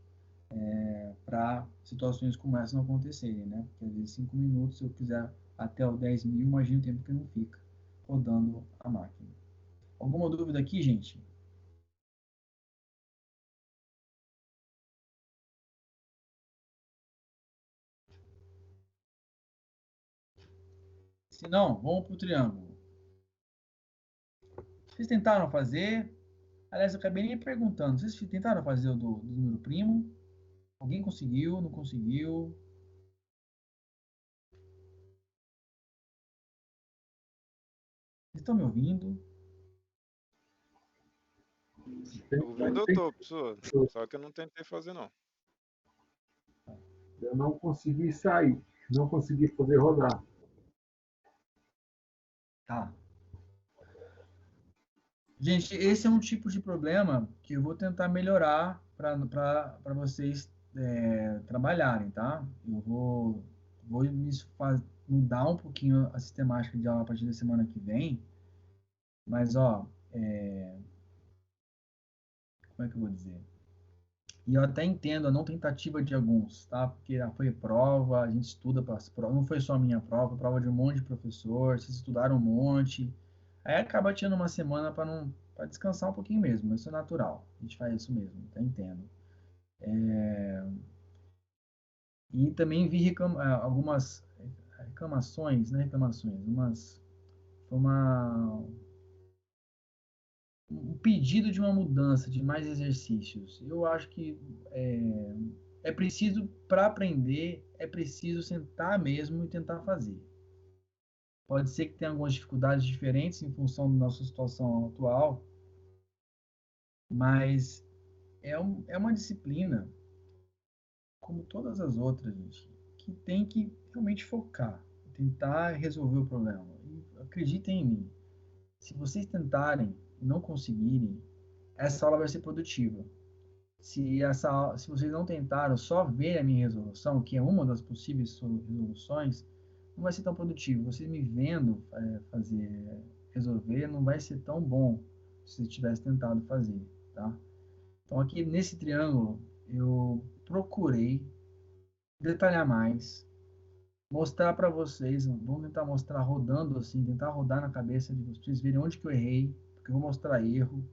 para situações como essa não acontecerem, né? Porque às vezes 5 minutos, se eu quiser até o 10.000, imagina o tempo que não fica rodando a máquina. Alguma dúvida aqui, gente? Se não, vamos para o triângulo. Vocês tentaram fazer? Aliás, eu acabei nem perguntando. Vocês tentaram fazer o do número primo? Alguém conseguiu? Não conseguiu? Vocês estão me ouvindo? Ouvindo eu tô, professor. Só que eu não tentei fazer, não. Eu não consegui sair, não consegui fazer rodar. Tá. Gente, esse é um tipo de problema que eu vou tentar melhorar para vocês trabalharem, tá? Eu vou mudar um pouquinho a sistemática de aula a partir da semana que vem, mas, ó, como é que eu vou dizer? E eu até entendo a não tentativa de alguns, tá? Porque foi prova, a gente estuda para as provas, não foi só a minha prova, prova de um monte de professor, vocês estudaram um monte. Aí acaba tirando uma semana para descansar um pouquinho mesmo, isso é natural. A gente faz isso mesmo, tá? Entendo. E também vi algumas reclamações, né? Reclamações, um pedido de uma mudança, de mais exercícios. Eu acho que é preciso, para aprender, é preciso sentar mesmo e tentar fazer. Pode ser que tenha algumas dificuldades diferentes em função da nossa situação atual, mas é uma disciplina, como todas as outras, gente, que tem que realmente focar, tentar resolver o problema. E acreditem em mim, se vocês tentarem e não conseguirem, essa aula vai ser produtiva. Se vocês não tentaram só ver a minha resolução, que é uma das possíveis resoluções, não vai ser tão produtivo. Vocês me vendo resolver, não vai ser tão bom se você tivesse tentado fazer, tá? Então aqui nesse triângulo eu procurei detalhar mais, mostrar para vocês, vamos tentar mostrar rodando assim, tentar rodar na cabeça de vocês, verem onde que eu errei, porque eu vou mostrar erro,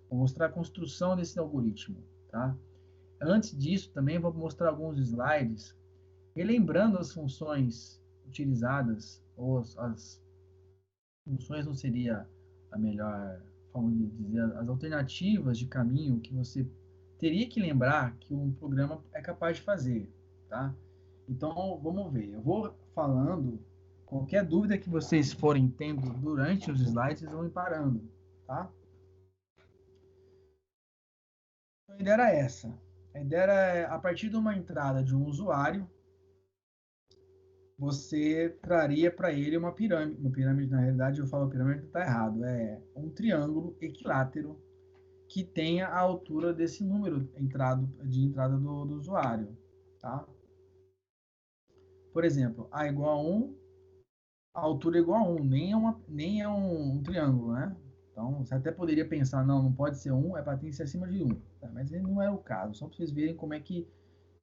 vou mostrar a construção desse algoritmo, tá? Antes disso, também vou mostrar alguns slides, relembrando as funções utilizadas, ou as funções não seria a melhor forma de dizer, as alternativas de caminho que você teria que lembrar que um programa é capaz de fazer, tá? Então, vamos ver. Eu vou falando, qualquer dúvida que vocês forem tendo durante os slides, vocês vão me parando, tá? Então, a ideia era essa. A ideia era, a partir de uma entrada de um usuário, você traria para ele uma pirâmide. Uma pirâmide, na realidade, eu falo pirâmide, está errado. É um triângulo equilátero que tenha a altura desse número de entrada do usuário. Tá? Por exemplo, A igual a 1, a altura é igual a 1, nem é um triângulo, né? Então, você até poderia pensar, não pode ser 1, é para ter que ser acima de 1. Tá? Mas não é o caso, só para vocês verem como é que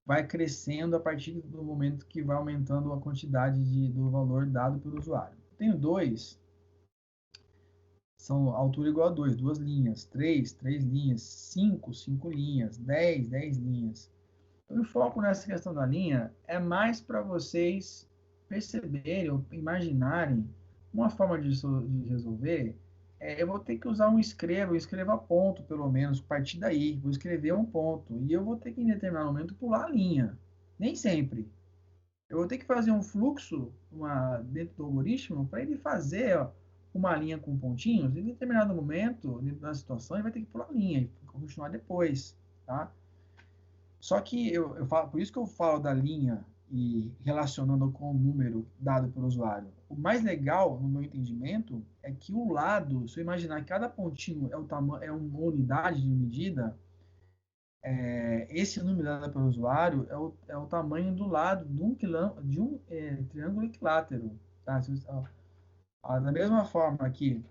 vai crescendo a partir do momento que vai aumentando a quantidade do valor dado pelo usuário. Tenho 2, são altura igual a 2, 2 linhas, 3 linhas, 5 linhas, 10 linhas. O foco nessa questão da linha é mais para vocês perceberem ou imaginarem uma forma de resolver. Eu vou ter que usar um escreva ponto, pelo menos, a partir daí. Vou escrever um ponto. E eu vou ter que, em determinado momento, pular a linha. Nem sempre. Eu vou ter que fazer um fluxo dentro do algoritmo para ele fazer uma linha com pontinhos. Em determinado momento, dentro da situação, ele vai ter que pular a linha e continuar depois. Tá? Só que eu falo, por isso que eu falo da linha e relacionando com o número dado pelo usuário. O mais legal, no meu entendimento, é que o lado, se eu imaginar que cada pontinho é uma unidade de medida, esse número dado pelo usuário é o tamanho do lado de um triângulo equilátero. Tá? Da mesma forma que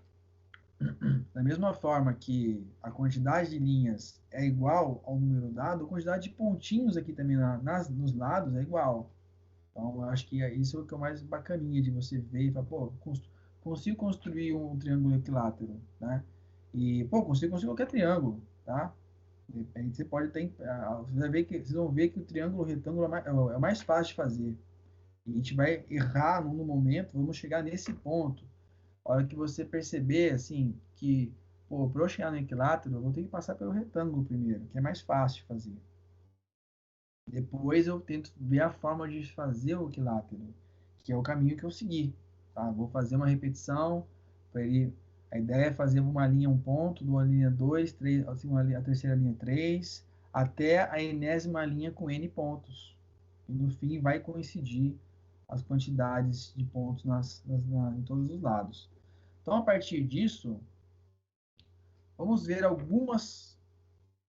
Da mesma forma que a quantidade de linhas é igual ao número dado, a quantidade de pontinhos aqui também nos lados é igual. Então, eu acho que isso é o que é o mais bacaninha de você ver e falar, pô, consigo construir um triângulo equilátero, né? E, pô, consigo construir qualquer triângulo, tá? De repente, você pode ter... Vocês vão ver que o triângulo retângulo é o mais fácil de fazer. E a gente vai errar no momento, vamos chegar nesse ponto. A hora que você perceber, assim, que, pô, para eu chegar no equilátero, eu vou ter que passar pelo retângulo primeiro, que é mais fácil de fazer. Depois eu tento ver a forma de fazer o equilátero, que é o caminho que eu segui. Tá? Vou fazer uma repetição, a ideia é fazer uma linha um ponto, uma linha 2, 3, assim, a terceira linha 3, até a enésima linha com N pontos. E no fim vai coincidir as quantidades de pontos em todos os lados. Então, a partir disso, vamos ver algumas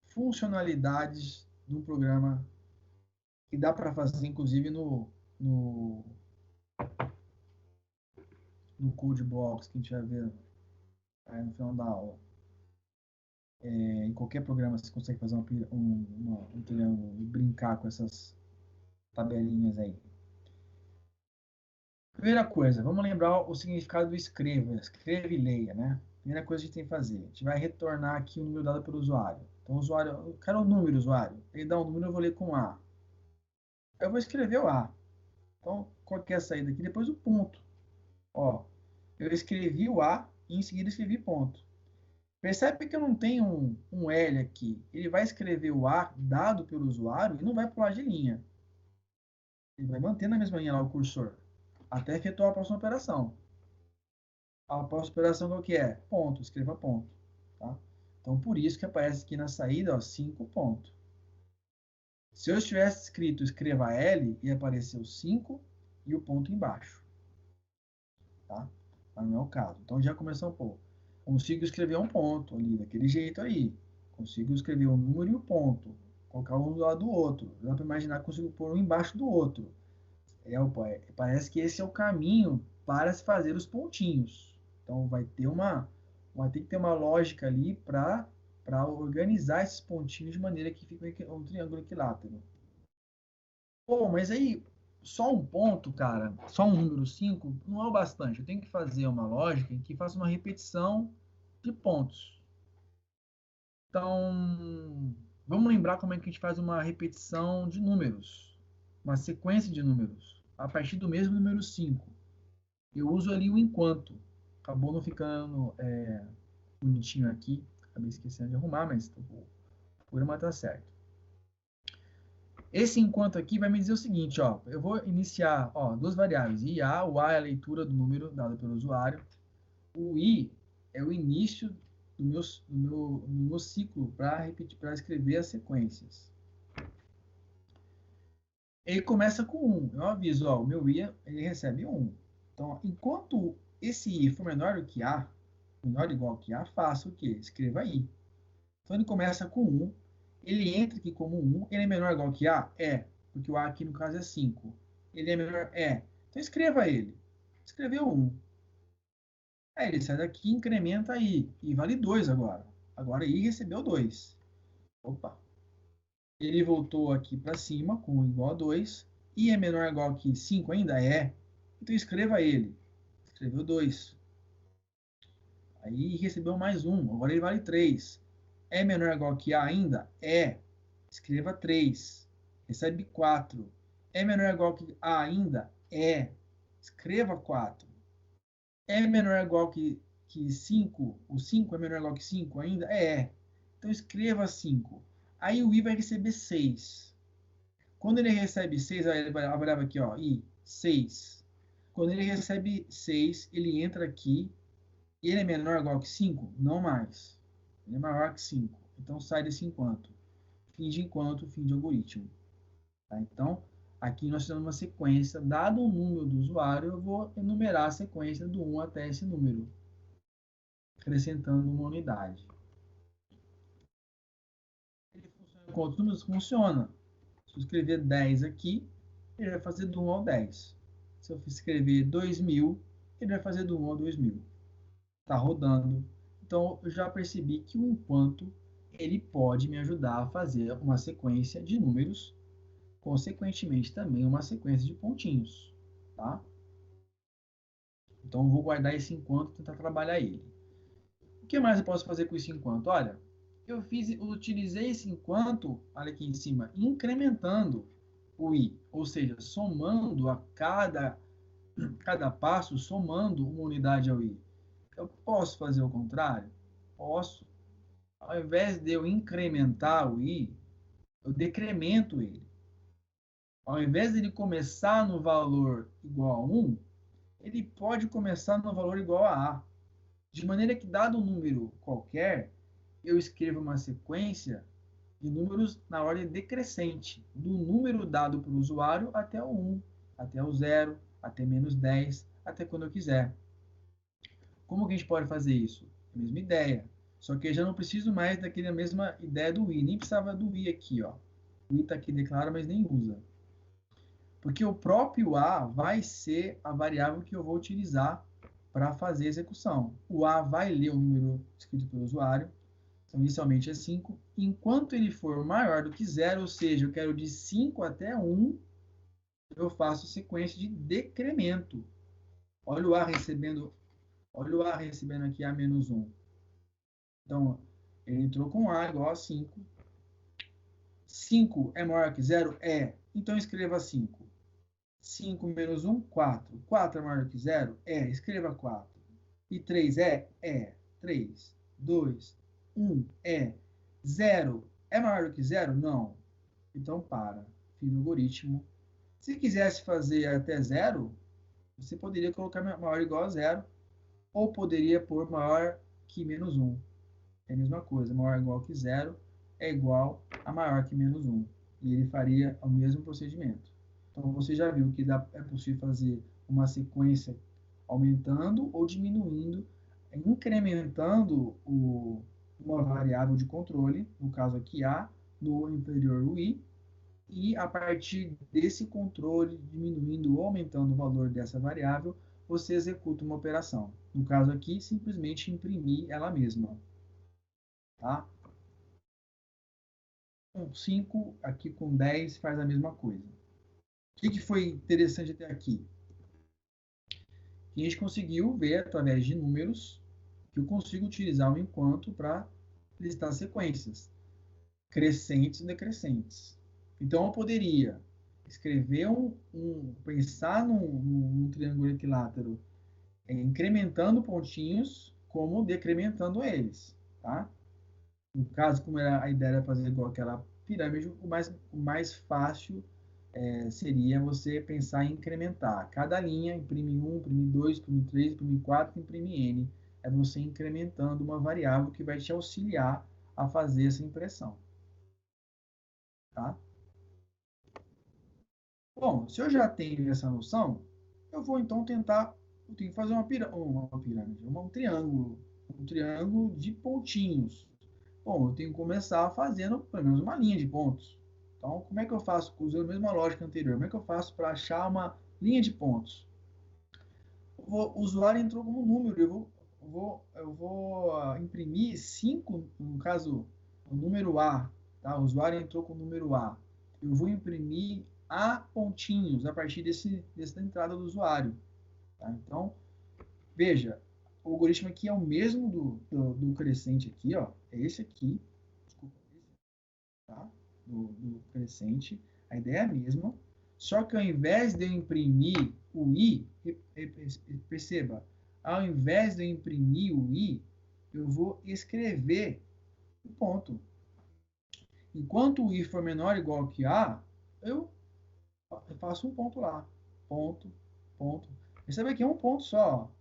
funcionalidades do programa que dá para fazer, inclusive, no Code Box, que a gente vai ver no final da aula. Em qualquer programa você consegue fazer um triângulo e brincar com essas tabelinhas aí. Primeira coisa, vamos lembrar o significado do escreva e leia, né? Primeira coisa que a gente tem que fazer, a gente vai retornar aqui o número dado pelo usuário. Então, o usuário, eu quero o número, usuário. Ele dá um número, eu vou ler com A. Eu vou escrever o A. Então, qual que é a saída aqui? Depois o ponto. Ó, eu escrevi o A e em seguida escrevi ponto. Percebe que eu não tenho um L aqui. Ele vai escrever o A dado pelo usuário e não vai pular de linha. Ele vai manter na mesma linha lá o cursor, até efetuar a próxima operação. A próxima operação qual que é? Ponto, escreva ponto. Tá? Então, por isso que aparece aqui na saída, ó, 5 pontos. Se eu tivesse escrito escreva L, ia aparecer o 5 e o ponto embaixo. Tá? Mas não é o caso. Então, já começou um pouco. Consigo escrever um ponto ali, daquele jeito aí. Consigo escrever um número e um ponto. Colocar um do lado do outro. Dá para imaginar que consigo pôr um embaixo do outro. Parece que esse é o caminho para se fazer os pontinhos. Então, vai ter que ter uma lógica ali para organizar esses pontinhos de maneira que fique um triângulo equilátero. Pô, mas aí só um ponto, cara, só um número 5 não é o bastante. Eu tenho que fazer uma lógica em que faça uma repetição de pontos. Então, vamos lembrar como é que a gente faz uma repetição de números, uma sequência de números, a partir do mesmo número 5. Eu uso ali o enquanto. Acabou não ficando bonitinho aqui. Acabei esquecendo de arrumar, mas o programa está certo. Esse enquanto aqui vai me dizer o seguinte, ó, eu vou iniciar, ó, duas variáveis, IA, o A é a leitura do número dado pelo usuário, o I é o início do meu ciclo para escrever as sequências. ele começa com 1. Eu aviso, ó, o meu I, ele recebe 1. Então, enquanto esse I for menor do que A, menor ou igual que A, faça o quê? Escreva I. Então, ele começa com 1, ele entra aqui como 1, ele é menor ou igual que A? É, porque o A aqui no caso é 5. Ele é menor? É. Então, escreva ele. Escreveu 1. Aí ele sai daqui e incrementa I. I vale 2 agora. Agora I recebeu 2. Opa. Ele voltou aqui para cima com igual a 2. I é menor ou igual que 5 ainda? É. Então escreva ele. Escreveu 2. Aí recebeu mais 1. Agora ele vale 3. É menor ou igual que A ainda? É. Escreva 3. Recebe 4. É menor ou igual que A ainda? É. Escreva 4. É menor ou igual que 5? O 5 é menor ou igual que 5 ainda? É. Então escreva 5. Aí o I vai receber 6. Quando ele recebe 6, ele vai avaliar aqui, ó, I, 6. Quando ele recebe 6, ele entra aqui. Ele é menor ou igual que 5? Não mais. Ele é maior que 5. Então sai desse enquanto. Fim de enquanto, fim de algoritmo. Tá? Então, aqui nós temos uma sequência. Dado o número do usuário, eu vou enumerar a sequência do 1 até esse número, acrescentando uma unidade. Ele funciona com outros números? Funciona. Se eu escrever 10 aqui, ele vai fazer do 1 ao 10. Se eu escrever 2000, ele vai fazer do 1 ao 2000. Está rodando. Então, eu já percebi que o enquanto ele pode me ajudar a fazer uma sequência de números, consequentemente também uma sequência de pontinhos. Tá? Então, eu vou guardar esse enquanto e tentar trabalhar ele. O que mais eu posso fazer com esse enquanto? Olha, eu utilizei esse enquanto, olha aqui em cima, incrementando o i, ou seja, somando a cada passo, somando uma unidade ao i. Eu posso fazer o contrário? Posso. Ao invés de eu incrementar o i, eu decremento ele. Ao invés de ele começar no valor igual a 1, ele pode começar no valor igual a a. De maneira que, dado um número qualquer, eu escrevo uma sequência de números na ordem decrescente, do número dado para o usuário até o 1, até o 0, até menos 10, até quando eu quiser. Como que a gente pode fazer isso? A mesma ideia, só que eu já não preciso mais daquela mesma ideia do i, nem precisava do i aqui, ó. O i está aqui declara, mas nem usa. Porque o próprio a vai ser a variável que eu vou utilizar para fazer a execução. O a vai ler o número escrito pelo usuário, então inicialmente é 5, enquanto ele for maior do que 0, ou seja, eu quero de 5 até 1, eu faço sequência de decremento. Olha o a recebendo aqui a menos 1. Então, ele entrou com a igual a 5. 5 é maior que 0? É. Então, escreva 5. 5 menos 1, 4. 4 é maior que 0? É. Escreva 4. E 3 é? É. 3. 2. 1 é. 0 é maior do que 0? Não. Então, para. Fim do algoritmo. Se quisesse fazer até 0, você poderia colocar maior ou igual a 0, ou poderia pôr maior que menos 1. É a mesma coisa. Maior ou igual que 0 é igual a maior que menos 1. E ele faria o mesmo procedimento. Então, você já viu que é possível fazer uma sequência aumentando ou diminuindo, incrementando uma variável de controle, no caso aqui A, no inferior o I, e a partir desse controle, diminuindo ou aumentando o valor dessa variável, você executa uma operação. No caso aqui, simplesmente imprimir ela mesma. Tá? Com 5, aqui com 10, faz a mesma coisa. O que foi interessante até aqui? A gente conseguiu ver, através de números, que eu consigo utilizar o enquanto para listar sequências crescentes e decrescentes. Então, eu poderia escrever pensar num triângulo equilátero incrementando pontinhos, como decrementando eles, tá? No caso, como a ideia era fazer igual aquela pirâmide, o mais fácil seria você pensar em incrementar. Cada linha, imprime 1, imprime 2, imprime 3, imprime 4, imprime N. É você incrementando uma variável que vai te auxiliar a fazer essa impressão. Tá? Bom, se eu já tenho essa noção, eu vou então tentar, eu tenho que fazer uma pirâmide, um triângulo de pontinhos. Bom, eu tenho que começar fazendo pelo menos uma linha de pontos. Então, como é que eu faço, usando a mesma lógica anterior, como é que eu faço para achar uma linha de pontos? O usuário entrou como número, eu vou imprimir 5, no caso, o número A, tá? O usuário entrou com o número A. Eu vou imprimir A pontinhos a partir dessa entrada do usuário. Tá? Então, veja, o algoritmo aqui é o mesmo do crescente aqui, ó. É esse aqui, desculpa, tá? Do crescente. A ideia é a mesma, só que ao invés de eu imprimir o i, perceba, ao invés de eu imprimir o i, eu vou escrever o ponto. Enquanto o i for menor ou igual que a, eu faço um ponto lá. Ponto, ponto. Percebe que é um ponto só.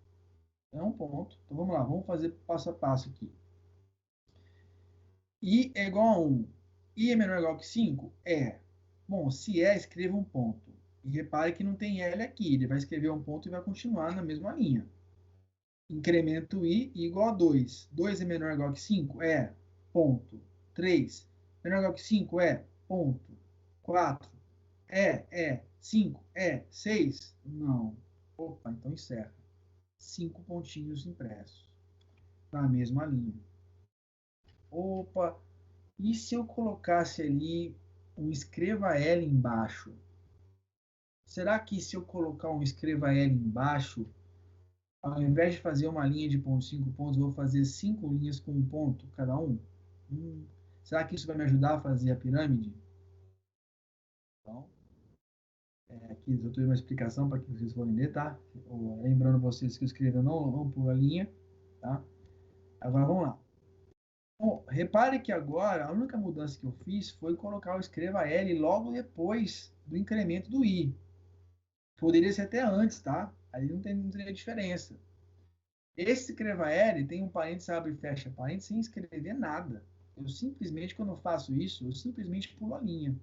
É um ponto. Então vamos lá, vamos fazer passo a passo aqui. I é igual a 1. I é menor ou igual que 5? É. Bom, se é, escreva um ponto. E repare que não tem L aqui. Ele vai escrever um ponto e vai continuar na mesma linha. Incremento I igual a 2. 2 é menor ou igual que 5? É. Ponto. 3. Menor ou igual que 5? É. Ponto. 4. É. 5. É. 6? Não. Opa, então encerra. 5 pontinhos impressos. Na mesma linha. Opa, e se eu colocasse ali um escreva L embaixo? Será que se eu colocar um escreva L embaixo, ao invés de fazer uma linha de pontos, 5 pontos, eu vou fazer 5 linhas com um ponto cada um? Será que isso vai me ajudar a fazer a pirâmide? Então, aqui eu estou uma explicação para que vocês vão entender, tá? Lembrando vocês que eu escrevo não por a linha, tá? Agora vamos lá. Bom, repare que agora a única mudança que eu fiz foi colocar o escreva L logo depois do incremento do I. Poderia ser até antes, tá? Aí não teria diferença. Esse escreva L tem um parênteses, abre e fecha parênteses sem escrever nada. Eu simplesmente, quando eu faço isso, eu simplesmente pulo a linha.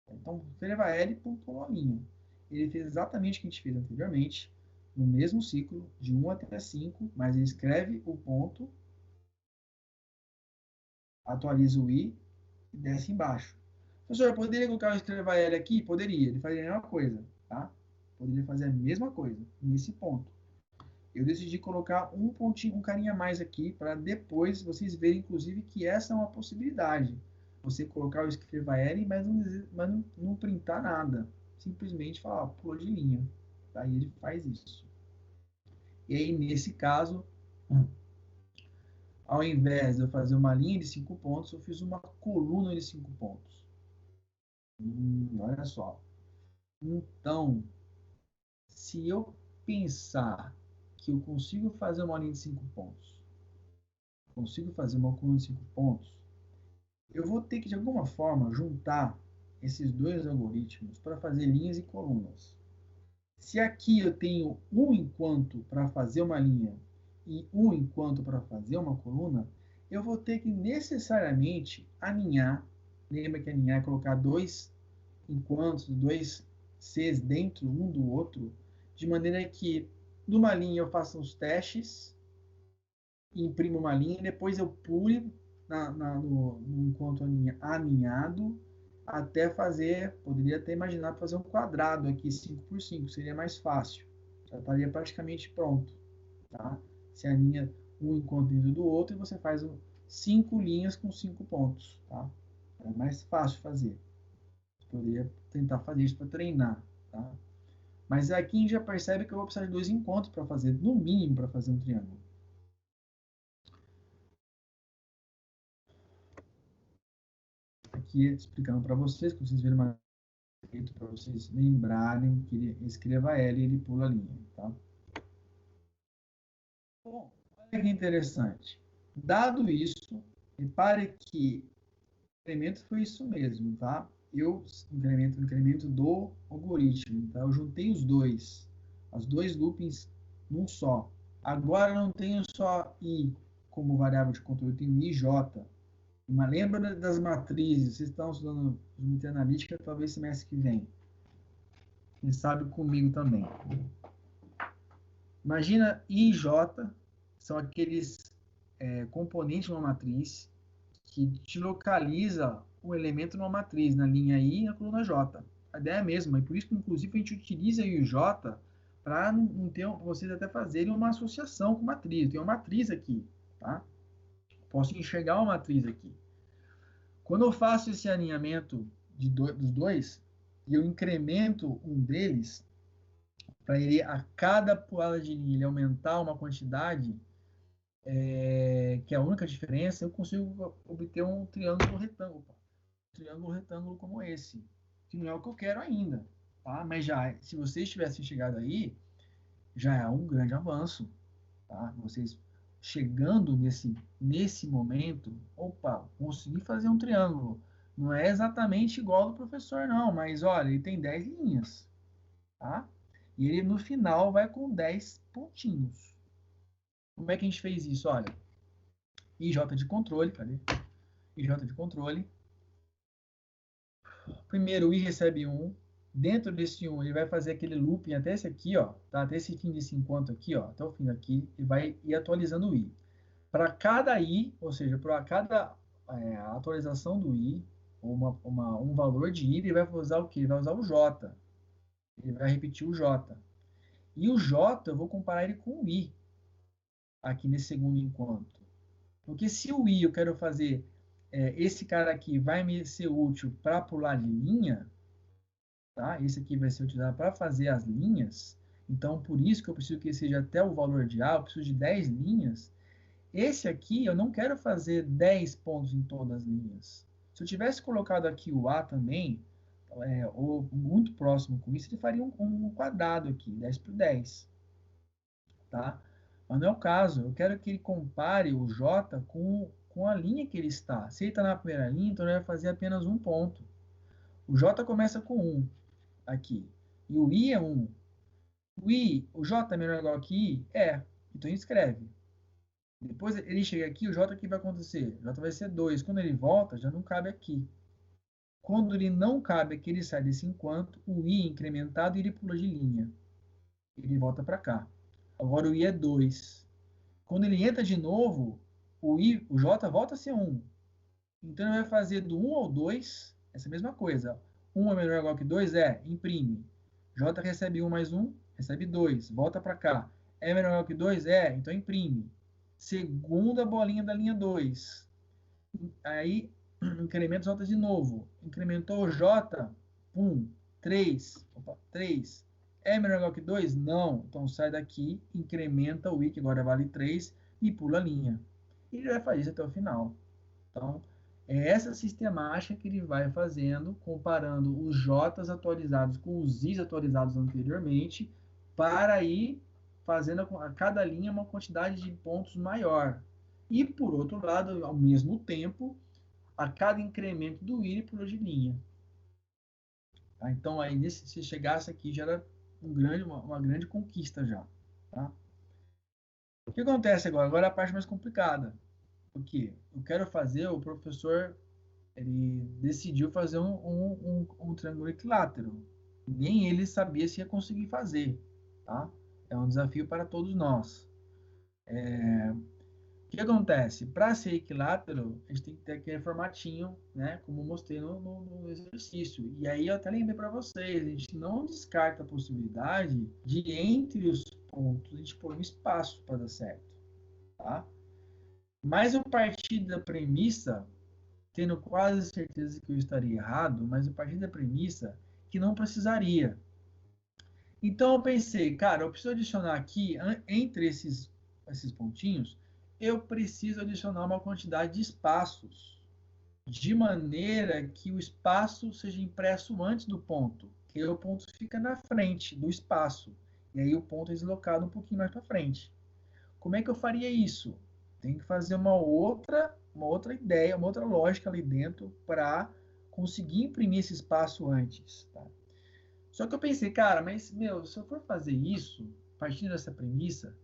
Então, escreva L e pulo a linha. Ele fez exatamente o que a gente fez anteriormente, no mesmo ciclo, de 1 até 5, mas ele escreve o ponto, atualiza o I e desce embaixo. Professor, eu poderia colocar o escreva L aqui? Poderia, ele faria a mesma coisa, tá? Poderia fazer a mesma coisa, nesse ponto. Eu decidi colocar um pontinho, um carinha a mais aqui, para depois vocês verem, inclusive, que essa é uma possibilidade. Você colocar o escreva L, mas não printar nada. Simplesmente falar, pulou de linha. Aí ele faz isso. E aí, nesse caso, ao invés de eu fazer uma linha de 5 pontos, eu fiz uma coluna de 5 pontos. Olha só. Então, se eu pensar que eu consigo fazer uma linha de 5 pontos, consigo fazer uma coluna de 5 pontos, eu vou ter que, de alguma forma, juntar esses dois algoritmos para fazer linhas e colunas. Se aqui eu tenho um enquanto para fazer uma linha e um enquanto para fazer uma coluna, eu vou ter que necessariamente aninhar. Lembra que aninhar é colocar dois enquantos, dois Cs dentro um do outro, de maneira que numa linha eu faça os testes, imprimo uma linha, e depois eu pule no encontro aninhado até fazer, poderia até imaginar fazer um quadrado aqui 5 por 5, seria mais fácil. Já estaria praticamente pronto, tá? Se alinha um encontro dentro do outro e você faz 5 linhas com 5 pontos, tá? É mais fácil fazer. Poderia tentar fazer isso para treinar, tá? Mas aqui a gente já percebe que eu vou precisar de 2 encontros para fazer, no mínimo, para fazer um triângulo. Aqui explicando para vocês, que vocês viram mais para vocês lembrarem que ele escreva L e ele pula a linha, tá? Bom, olha que interessante. Dado isso, repare que o incremento foi isso mesmo, tá? Eu incremento do algoritmo, tá? Eu juntei os dois loopings num só. Agora não tenho só i como variável de controle, eu tenho i e j. Mas lembra das matrizes, vocês estão estudando geometria analítica, talvez semestre que vem. quem sabe comigo também. Imagina I e J são aqueles componentes de uma matriz que te localiza o elemento numa matriz, na linha I e na coluna J. A ideia é a mesma, e por isso que, inclusive, a gente utiliza I e J para vocês até fazerem uma associação com matriz. Tem uma matriz aqui, tá? Posso enxergar uma matriz aqui. Quando eu faço esse alinhamento dos dois, e eu incremento um deles, para ele, a cada pulada de linha, ele aumentar uma quantidade, que é a única diferença, eu consigo obter um triângulo retângulo. Um triângulo retângulo como esse, que não é o que eu quero ainda, tá? Mas já, se vocês tivessem chegado aí, já é um grande avanço, tá? Vocês chegando nesse momento, opa, consegui fazer um triângulo. Não é exatamente igual ao do professor, não, mas olha, ele tem 10 linhas, tá? E ele no final vai com 10 pontinhos. Como é que a gente fez isso? Olha, IJ de controle, cadê? IJ de controle. Primeiro o I recebe 1. Dentro desse 1, ele vai fazer aquele looping até esse aqui, ó, tá? Até esse fim desse enquanto aqui, ó, até o fim daqui, e vai ir atualizando o I. Para cada I, ou seja, para cada atualização do I, um valor de I, ele vai usar o quê? Ele vai usar o J. Ele vai repetir o J. E o J, eu vou comparar ele com o I, aqui nesse segundo enquanto. Porque se o I eu quero fazer, esse cara aqui vai me ser útil para pular de linha, tá? Esse aqui vai ser utilizado para fazer as linhas, então por isso que eu preciso que ele seja até o valor de A, eu preciso de 10 linhas. Esse aqui eu não quero fazer 10 pontos em todas as linhas. Se eu tivesse colocado aqui o A também, ou muito próximo com isso, ele faria um quadrado aqui, 10 por 10. Tá? Mas não é o caso. Eu quero que ele compare o J com a linha que ele está. Se ele está na primeira linha, então ele vai fazer apenas um ponto. O J começa com 1 aqui. E o I é 1. O J é menor ou igual que I? É. Então ele escreve. Depois ele chega aqui, o J, o que vai acontecer? O J vai ser 2. Quando ele volta, já não cabe aqui. Quando ele não cabe aqui, ele sai desse enquanto, o I incrementado, ele pula de linha. Ele volta para cá. Agora o I é 2. Quando ele entra de novo, o J volta a ser 1. Então ele vai fazer do 1 ao 2, essa mesma coisa. 1 é menor ou igual que 2? Imprime. J recebe 1 mais 1, recebe 2. Volta para cá. É menor ou igual que 2? Então imprime. Segunda bolinha da linha 2. Aí, incrementa J de novo. Incrementou o J, pum, 3. Opa, 3. É menor ou igual que 2? Não. Então sai daqui, incrementa o I, que agora vale 3, e pula a linha. E ele vai fazer isso até o final. Então, é essa sistemática que ele vai fazendo, comparando os J's atualizados com os I's atualizados anteriormente, para ir fazendo a cada linha uma quantidade de pontos maior. E, por outro lado, ao mesmo tempo, a cada incremento do I, ele pulou de linha. Tá? Então, aí, se chegasse aqui, já era uma grande conquista já. Tá? O que acontece agora? Agora é a parte mais complicada. Porque eu quero fazer, o professor ele decidiu fazer um triângulo equilátero. Nem ele sabia se ia conseguir fazer. Tá? É um desafio para todos nós. O que acontece? Para ser equilátero, a gente tem que ter aquele formatinho, né? Como eu mostrei no exercício. E aí eu até lembrei para vocês, a gente não descarta a possibilidade de entre os pontos a gente pôr um espaço para dar certo. Tá? Mas eu parti da premissa, tendo quase certeza que eu estaria errado, mas eu parti da premissa que não precisaria. Então eu pensei, cara, eu preciso adicionar aqui, entre esses pontinhos, eu preciso adicionar uma quantidade de espaços, de maneira que o espaço seja impresso antes do ponto, que aí o ponto fica na frente do espaço, e aí o ponto é deslocado um pouquinho mais para frente. Como é que eu faria isso? Tem que fazer uma outra ideia, uma outra lógica ali dentro para conseguir imprimir esse espaço antes. Tá? Só que eu pensei, cara, mas, se eu for fazer isso, partindo dessa premissa,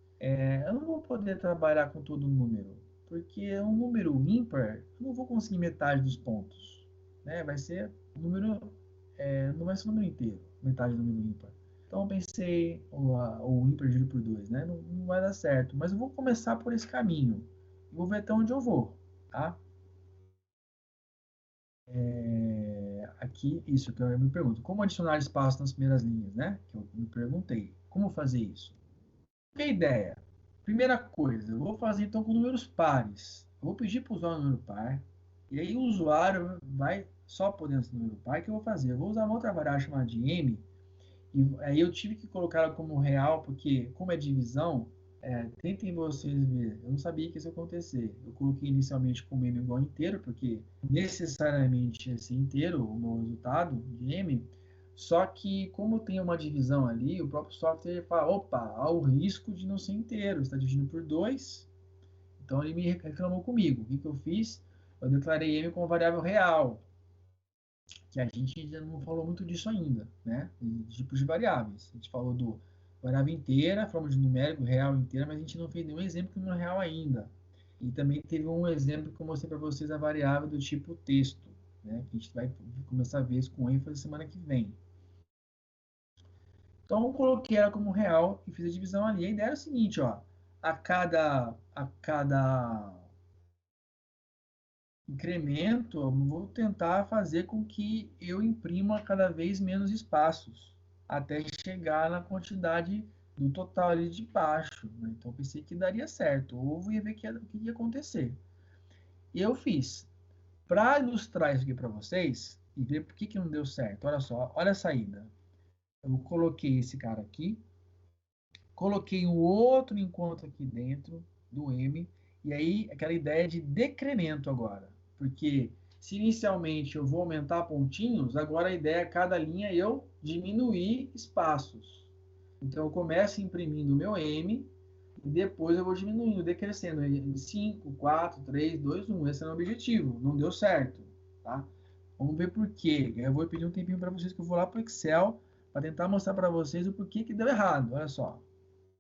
eu não vou poder trabalhar com todo o número, porque um número ímpar, eu não vou conseguir metade dos pontos. Né? Vai ser um número, não vai ser o número inteiro. metade do número ímpar. Então eu pensei, o ímpar dividido por 2, né? Não vai dar certo, mas eu vou começar por esse caminho. Vou ver até onde eu vou, tá? Aqui, isso que eu me pergunto. Como adicionar espaço nas primeiras linhas, né? Que eu me perguntei. Como fazer isso? Que ideia? Primeira coisa, eu vou fazer então com números pares. Eu vou pedir para usar o número par. E aí o usuário vai só podendo esse número par. O que eu vou fazer? Eu vou usar uma outra variável chamada de m. E aí eu tive que colocar ela como real, porque como é divisão, tentem vocês ver. Eu não sabia que isso ia acontecer. Eu coloquei inicialmente como m igual a inteiro, porque necessariamente esse inteiro, o meu resultado de m. Só que como tem uma divisão ali, o próprio software fala, opa, há o risco de não ser inteiro. Está dividindo por 2. Então ele me reclamou comigo. O que eu fiz? Eu declarei m como variável real, que a gente ainda não falou muito disso ainda, né? De tipos de variáveis. A gente falou do variável inteira, forma de numérico, real inteira, mas a gente não fez nenhum exemplo com número real ainda. E também teve um exemplo que eu mostrei para vocês, a variável do tipo texto, né? Que a gente vai começar a ver isso com ênfase semana que vem. Então, eu coloquei ela como real e fiz a divisão ali. A ideia era o seguinte, ó. A cada incremento, eu vou tentar fazer com que eu imprima cada vez menos espaços, até chegar na quantidade do total ali de baixo. Né? Então, eu pensei que daria certo. Ou ia ver o que ia acontecer. E eu fiz. Para ilustrar isso aqui para vocês, e ver por que não deu certo. Olha só, olha a saída. Eu coloquei esse cara aqui, coloquei um outro encontro aqui dentro do M, e aí aquela ideia de decremento agora, porque se inicialmente eu vou aumentar pontinhos, agora a ideia é cada linha eu diminuir espaços. Então eu começo imprimindo o meu M, e depois eu vou diminuindo, decrescendo em 5, 4, 3, 2, 1. Esse é o objetivo, não deu certo, tá? Vamos ver por quê. Eu vou pedir um tempinho para vocês que eu vou lá para o Excel para tentar mostrar para vocês o porquê que deu errado. Olha só.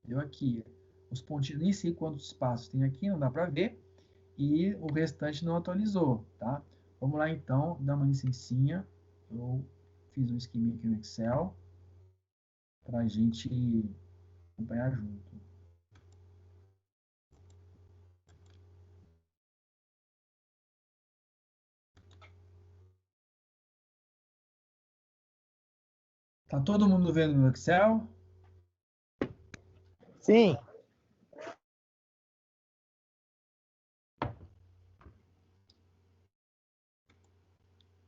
Deu aqui os pontinhos, nem sei quantos espaços tem aqui, não dá para ver. E o restante não atualizou, tá? Vamos lá então, dar uma licencinha. Eu fiz um esqueminha aqui no Excel para a gente acompanhar junto. Tá todo mundo vendo no Excel? Sim.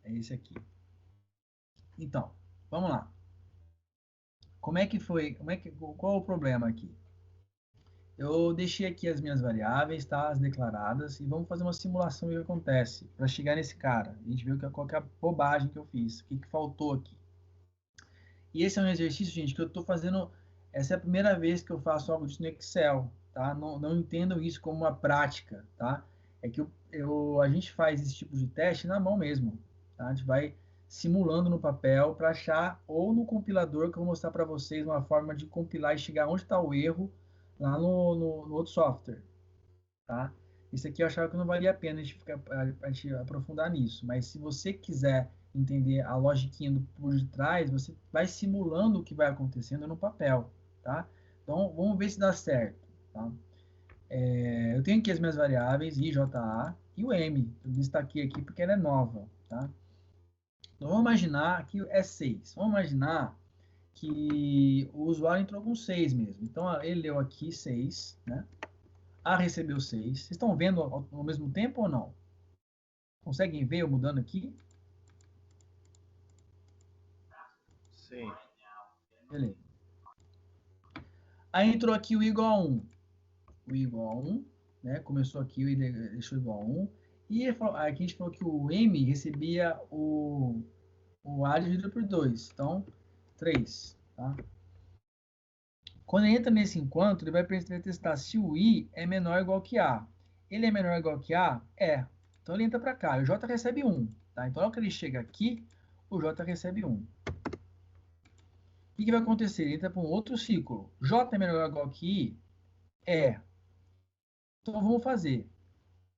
É esse aqui. Então, vamos lá. Como é que foi? Qual é o problema aqui? Eu deixei aqui as minhas variáveis, tá? As declaradas, e vamos fazer uma simulação do que acontece para chegar nesse cara. A gente viu qual que é a bobagem que eu fiz, o que faltou aqui. E esse é um exercício, gente, que eu estou fazendo. Essa é a primeira vez que eu faço algo disso no Excel, tá? Não entendam isso como uma prática, tá? É que a gente faz esse tipo de teste na mão mesmo, tá? A gente vai simulando no papel para achar, ou no compilador, que eu vou mostrar para vocês uma forma de compilar e chegar onde está o erro lá no outro software, tá? Isso aqui eu achava que não valia a pena a gente aprofundar nisso, mas se você quiser entender a logiquinha por detrás, você vai simulando o que vai acontecendo no papel, tá? Então, vamos ver se dá certo, tá? Eu tenho aqui as minhas variáveis, I, J, A e o M. Eu destaquei aqui porque ela é nova, tá? Então, vamos imaginar que é 6. Vamos imaginar que o usuário entrou com 6 mesmo. Então, ele leu aqui 6, né? A recebeu 6. Vocês estão vendo ao mesmo tempo ou não? Conseguem ver eu mudando aqui? Sim. Beleza. Aí entrou aqui o igual a 1. O igual a 1, né? Começou aqui, o deixou igual a 1. E aqui a gente falou que o M recebia o A dividido por 2. Então, 3, tá? Quando ele entra nesse enquanto, ele vai testar se o I é menor ou igual que A. Ele é menor ou igual que A? É. Então ele entra para cá. O J recebe 1. Tá? Então, na hora que ele chega aqui, o J recebe 1. O que vai acontecer? Ele entra para um outro ciclo. J é menor ou igual que I? É. Então vamos fazer.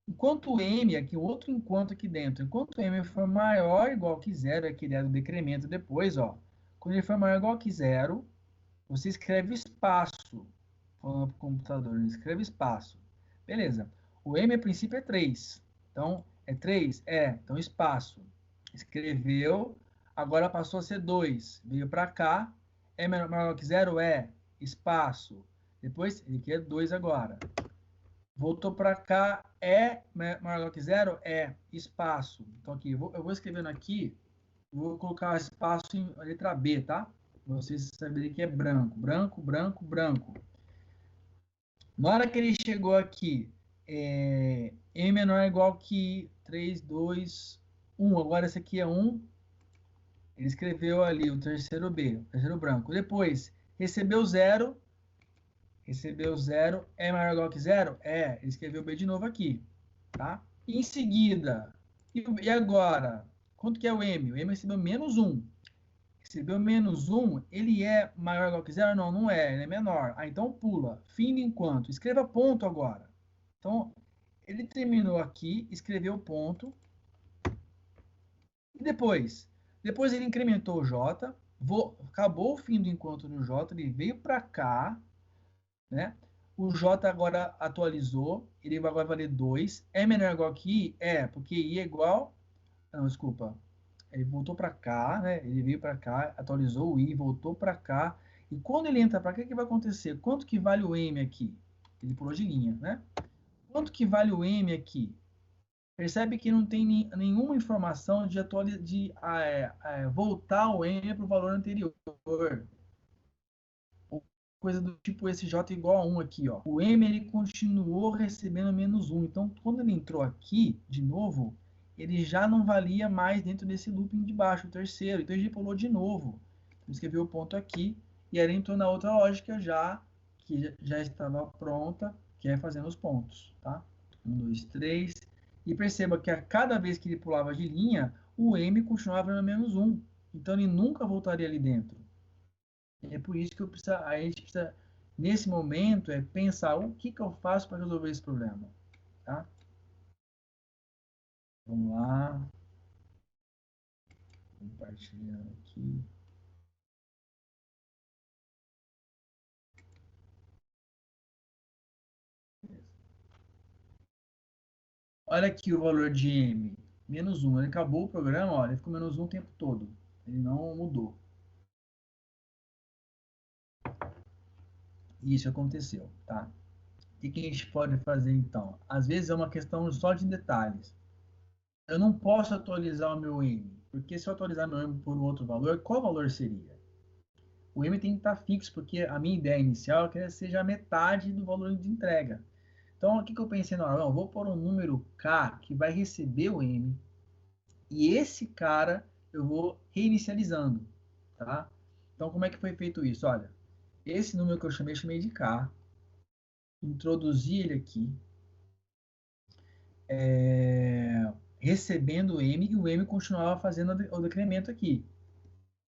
Enquanto M, aqui outro enquanto aqui dentro, enquanto M for maior ou igual que 0, é que ideia do decremento depois, ó. Quando ele for maior ou igual que 0, você escreve espaço. Falando para o computador, ele escreve espaço. Beleza. O m, a princípio, é 3. Então, é 3? Então, espaço. Escreveu. Agora passou a ser 2. Veio para cá. É maior ou igual que 0? Espaço. Depois, ele quer 2 agora. Voltou para cá. É maior ou igual que 0? Espaço. Então, aqui, eu vou escrevendo aqui. Vou colocar espaço em letra B, tá? Pra vocês saberem que é branco. Branco, branco, branco. Na hora que ele chegou aqui, m menor ou igual que 3, 2, 1. Agora esse aqui é 1. Ele escreveu ali o terceiro B, o terceiro branco. Depois, recebeu 0. Recebeu 0. É maior ou igual que 0? Ele escreveu B de novo aqui. Tá? E em seguida, e agora? Quanto que é o M? O M recebeu menos 1. Recebeu menos 1, ele é maior ou igual que 0? Não, não é, ele é menor. Então pula. Fim de enquanto. Escreva ponto agora. Então, ele terminou aqui, escreveu ponto. E depois? Depois ele incrementou o J. Acabou o fim do enquanto no J, ele veio para cá, né? O J agora atualizou, ele vai agora valer 2. É menor ou igual que I? Porque I é igual... Não, desculpa. Ele voltou para cá, né? Ele veio para cá, atualizou o I, voltou para cá. E quando ele entra para cá, o que vai acontecer? Quanto que vale o M aqui? Ele pulou de linha, né? Quanto que vale o M aqui? Percebe que não tem nenhuma informação de voltar o M para o valor anterior. Coisa do tipo esse J igual a 1 aqui, ó. O M ele continuou recebendo menos 1. Então, quando ele entrou aqui, de novo, ele já não valia mais dentro desse looping de baixo, o terceiro. Então, ele pulou de novo. Então, escreveu o ponto aqui. E aí, ele entrou na outra lógica que já estava pronta, que é fazendo os pontos, tá? 1, 2, 3. E perceba que a cada vez que ele pulava de linha, o M continuava no menos 1. Então, ele nunca voltaria ali dentro. É por isso que a gente precisa, nesse momento, pensar o que eu faço para resolver esse problema. Tá? Vamos lá. Compartilhando aqui. Olha aqui o valor de M. Menos 1. Ele acabou o programa, olha, ele ficou menos 1 o tempo todo. Ele não mudou. Isso aconteceu, tá? O que a gente pode fazer, então? Às vezes é uma questão só de detalhes. Eu não posso atualizar o meu M, porque se eu atualizar meu M por um outro valor, qual valor seria? O M tem que estar fixo, porque a minha ideia inicial é que ele seja a metade do valor de entrega. Então, o que eu pensei na hora? Não, eu vou pôr um número K que vai receber o M, e esse cara eu vou reinicializando, tá? Então, como é que foi feito isso? Olha, esse número que eu chamei de K, introduzi ele aqui, recebendo o M, e o M continuava fazendo o decremento aqui.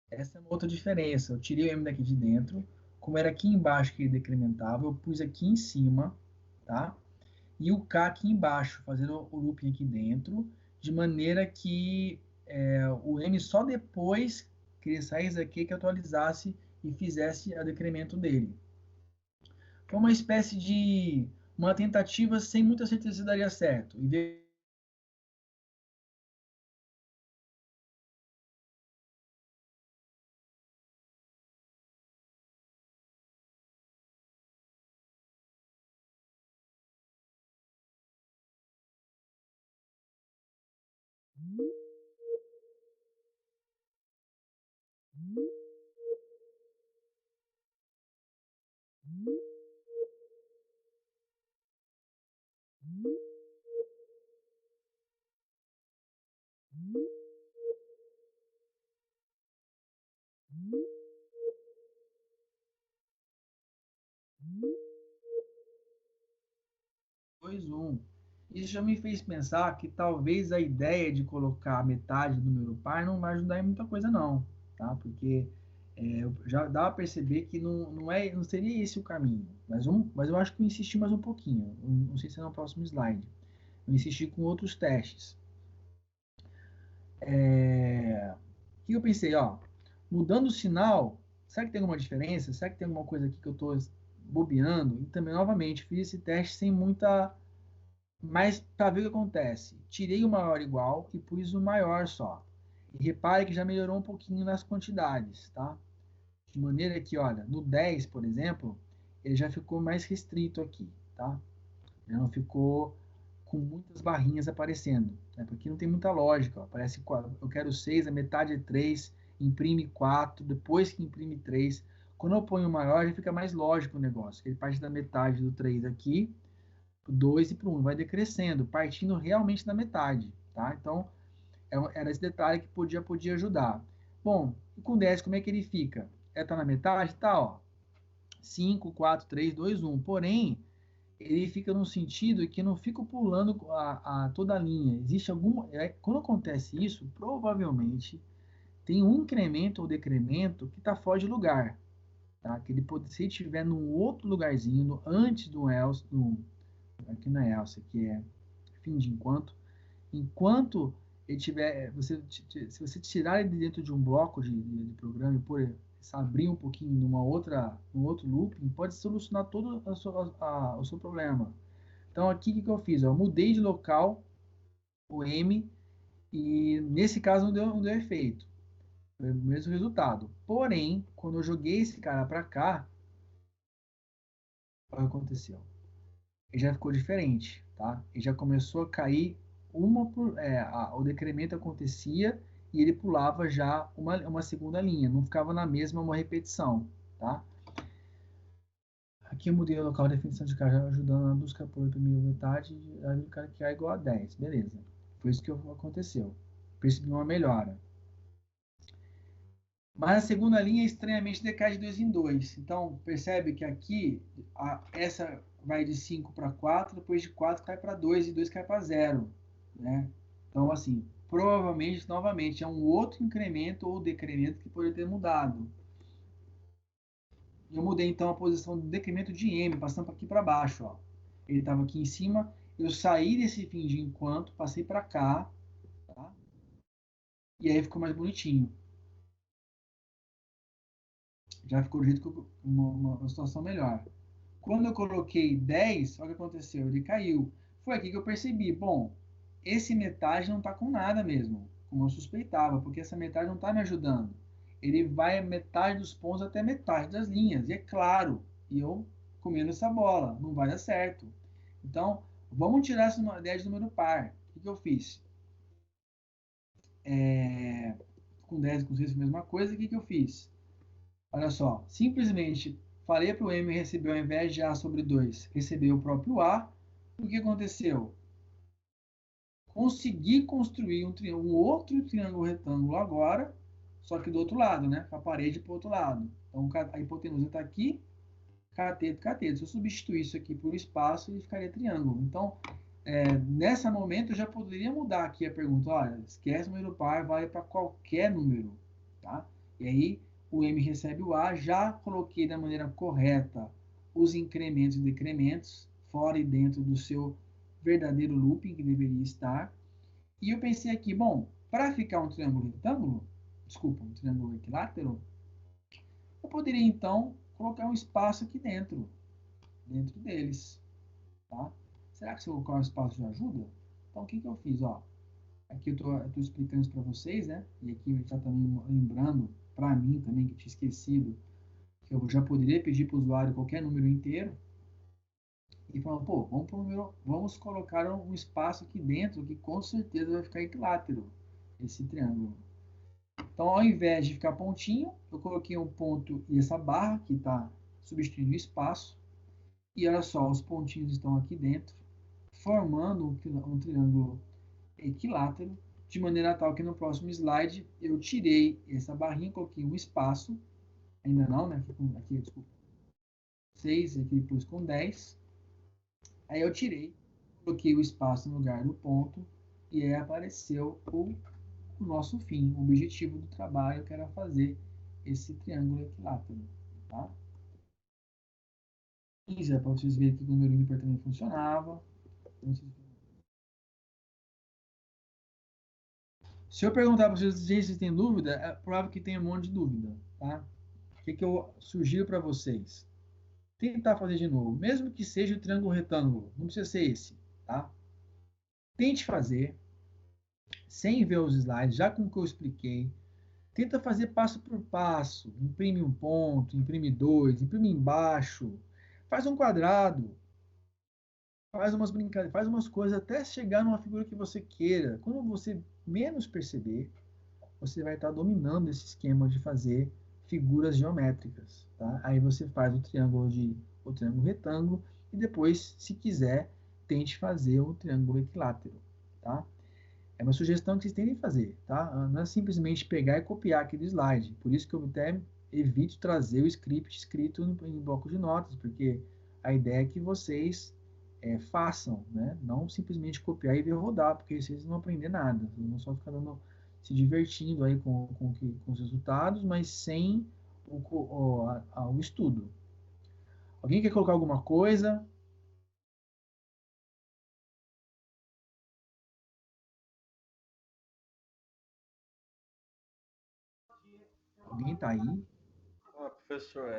Essa é uma outra diferença. Eu tirei o M daqui de dentro, como era aqui embaixo que ele decrementava, eu pus aqui em cima, tá? E o K aqui embaixo, fazendo o looping aqui dentro, de maneira que o M só depois que ele saísse aqui que atualizasse e fizesse o decremento dele. Foi uma espécie de uma tentativa sem muita certeza se daria certo. E 2, 1. Isso já me fez pensar que talvez a ideia de colocar metade do número par não vai ajudar em muita coisa não, tá? Porque já dá para perceber que não seria esse o caminho. Mas eu acho que eu insisti mais um pouquinho. Não sei se é no próximo slide. Eu insisti com outros testes. O que eu pensei? mudando o sinal, será que tem alguma diferença? Será que tem alguma coisa aqui que eu estou bobeando? E também, novamente, fiz esse teste sem muita... Mas, para ver o que acontece, tirei o maior igual e pus o maior só. E repare que já melhorou um pouquinho nas quantidades, tá? De maneira que, olha, no 10, por exemplo, ele já ficou mais restrito aqui, tá? Já não ficou com muitas barrinhas aparecendo, né? Porque não tem muita lógica, ó. Aparece, eu quero 6, a metade é 3, imprime 4, depois que imprime 3. Quando eu ponho o maior, já fica mais lógico o negócio. Ele parte da metade do 3 aqui, pro 2 e pro 1, vai decrescendo, partindo realmente da metade, tá? Então, era esse detalhe que podia ajudar. Bom, e com 10, como é que ele fica? Tá na metade? Tá, ó. 5, 4, 3, 2, 1. Porém, ele fica no sentido que não fica pulando toda a linha. Existe algum... quando acontece isso, provavelmente tem um incremento ou decremento que está fora de lugar. Tá? Que ele pode, se ele estiver num outro lugarzinho, antes do else, aqui não é else, aqui é fim de enquanto ele tiver, se você tirar ele de dentro de um bloco de programa e por abrir um pouquinho num outro looping, pode solucionar todo o seu problema. Então aqui o que eu fiz? Eu mudei de local o M e nesse caso não deu efeito. Foi o mesmo resultado. Porém, quando eu joguei esse cara para cá, o que aconteceu? Ele já ficou diferente, tá? Ele já começou a cair o decremento acontecia e ele pulava já uma segunda linha, não ficava na mesma uma repetição, tá? Aqui eu mudei o local de definição de caixa, ajudando a busca por primeira metade, aí o cara que é igual a 10, beleza. Foi isso que aconteceu. Percebi uma melhora. Mas a segunda linha estranhamente decai de 2 em 2. Então, percebe que aqui, essa vai de 5 para 4, depois de 4 cai para 2 e 2 cai para 0. Né? Então, assim, provavelmente, novamente, é um outro incremento ou decremento que poderia ter mudado. Eu mudei, então, a posição do decremento de M, passando aqui para baixo. Ó. Ele estava aqui em cima, eu saí desse fim de enquanto, passei para cá, tá? E aí ficou mais bonitinho. Já ficou do jeito que uma situação melhor. Quando eu coloquei 10, olha o que aconteceu, ele caiu. Foi aqui que eu percebi, bom, esse metade não está com nada mesmo, como eu suspeitava, porque essa metade não está me ajudando. Ele vai a metade dos pontos até metade das linhas, e é claro, e eu comendo essa bola, não vai dar certo. Então, vamos tirar essa ideia de número par. O que eu fiz? Com 10 e com 6 a mesma coisa, o que eu fiz? Olha só, simplesmente falei para o M receber ao invés de A sobre 2, receber o próprio A. O que aconteceu? Consegui construir um outro triângulo retângulo agora, só que do outro lado, né? Com a parede para o outro lado. Então a hipotenusa está aqui, cateto, cateto. Se eu substituir isso aqui por espaço, ele ficaria triângulo. Então, nesse momento, eu já poderia mudar aqui a pergunta. Olha, esquece o número par, vale para qualquer número. Tá? E aí, o M recebe o A, já coloquei da maneira correta os incrementos e decrementos, fora e dentro do seu verdadeiro looping que deveria estar. E eu pensei aqui, bom, para ficar um triângulo retângulo, desculpa, um triângulo equilátero, eu poderia então colocar um espaço aqui dentro deles. Tá? Será que se eu colocar um espaço já ajuda? Então, o que eu fiz? Ó, aqui eu estou explicando isso para vocês, né? E aqui já também lembrando para mim também que tinha esquecido que eu já poderia pedir para o usuário qualquer número inteiro e falando, pô, vamos colocar um espaço aqui dentro que com certeza vai ficar equilátero esse triângulo. Então, ao invés de ficar pontinho, eu coloquei um ponto e essa barra que está substituindo o espaço. E olha só, os pontinhos estão aqui dentro, formando um triângulo equilátero, de maneira tal que no próximo slide eu tirei essa barrinha, coloquei um espaço, ainda não, né? Aqui, desculpa, 6, aqui depois com 10. Aí eu tirei, coloquei o espaço no lugar do ponto, e aí apareceu o nosso fim, o objetivo do trabalho, que era fazer esse triângulo equilátero. Tá? 15 é para vocês verem que o número ímpar também funcionava. Se eu perguntar para vocês se vocês têm dúvida, é provável que tenha um monte de dúvida, tá? O que eu sugiro para vocês? Tentar fazer de novo, mesmo que seja o triângulo retângulo, não precisa ser esse, tá? Tente fazer, sem ver os slides, já com o que eu expliquei. Tenta fazer passo por passo, imprime um ponto, imprime dois, imprime embaixo, faz um quadrado, faz umas brincadeiras, faz umas coisas até chegar numa figura que você queira. Quando você menos perceber, você vai estar dominando esse esquema de fazer figuras geométricas, tá? Aí você faz o triângulo retângulo e depois, se quiser, tente fazer o triângulo equilátero, tá? É uma sugestão que vocês têm que fazer, tá? Não é simplesmente pegar e copiar aquele slide. Por isso que eu até evito trazer o script escrito em bloco de notas, porque a ideia é que vocês façam, né? Não simplesmente copiar e ver rodar, porque vocês não vão aprender nada. Vocês vão só ficar se divertindo aí com os resultados, mas sem o estudo. Alguém quer colocar alguma coisa? Alguém está aí? Professor,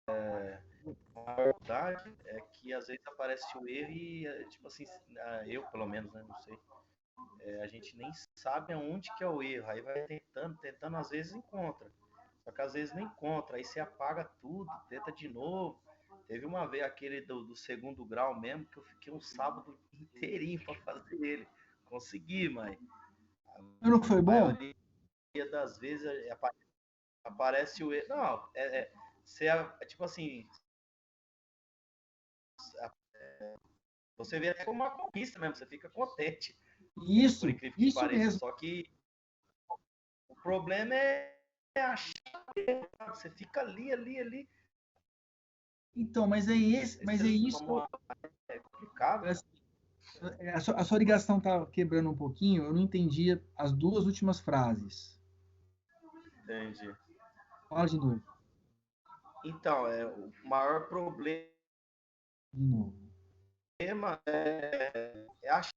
a verdade é que às vezes aparece o erro e, tipo assim, eu pelo menos, né, não sei, a gente nem sabe aonde que é o erro, aí vai tentando, às vezes encontra, só que às vezes não encontra, aí você apaga tudo, tenta de novo. Teve uma vez aquele do segundo grau mesmo, que eu fiquei um sábado inteirinho para fazer ele, consegui, mas Não foi a bom? maioria das vezes aparece o erro, não, tipo assim, você vê até como uma conquista mesmo, você fica contente. Isso, por incrível que isso pareça. mesmo. Só que o problema é achar, você fica ali. Então, mas é isso. É complicado. A sua ligação tá quebrando um pouquinho, eu não entendi as duas últimas frases. Entendi. Fala de novo. Então, o maior problema De novo. é achar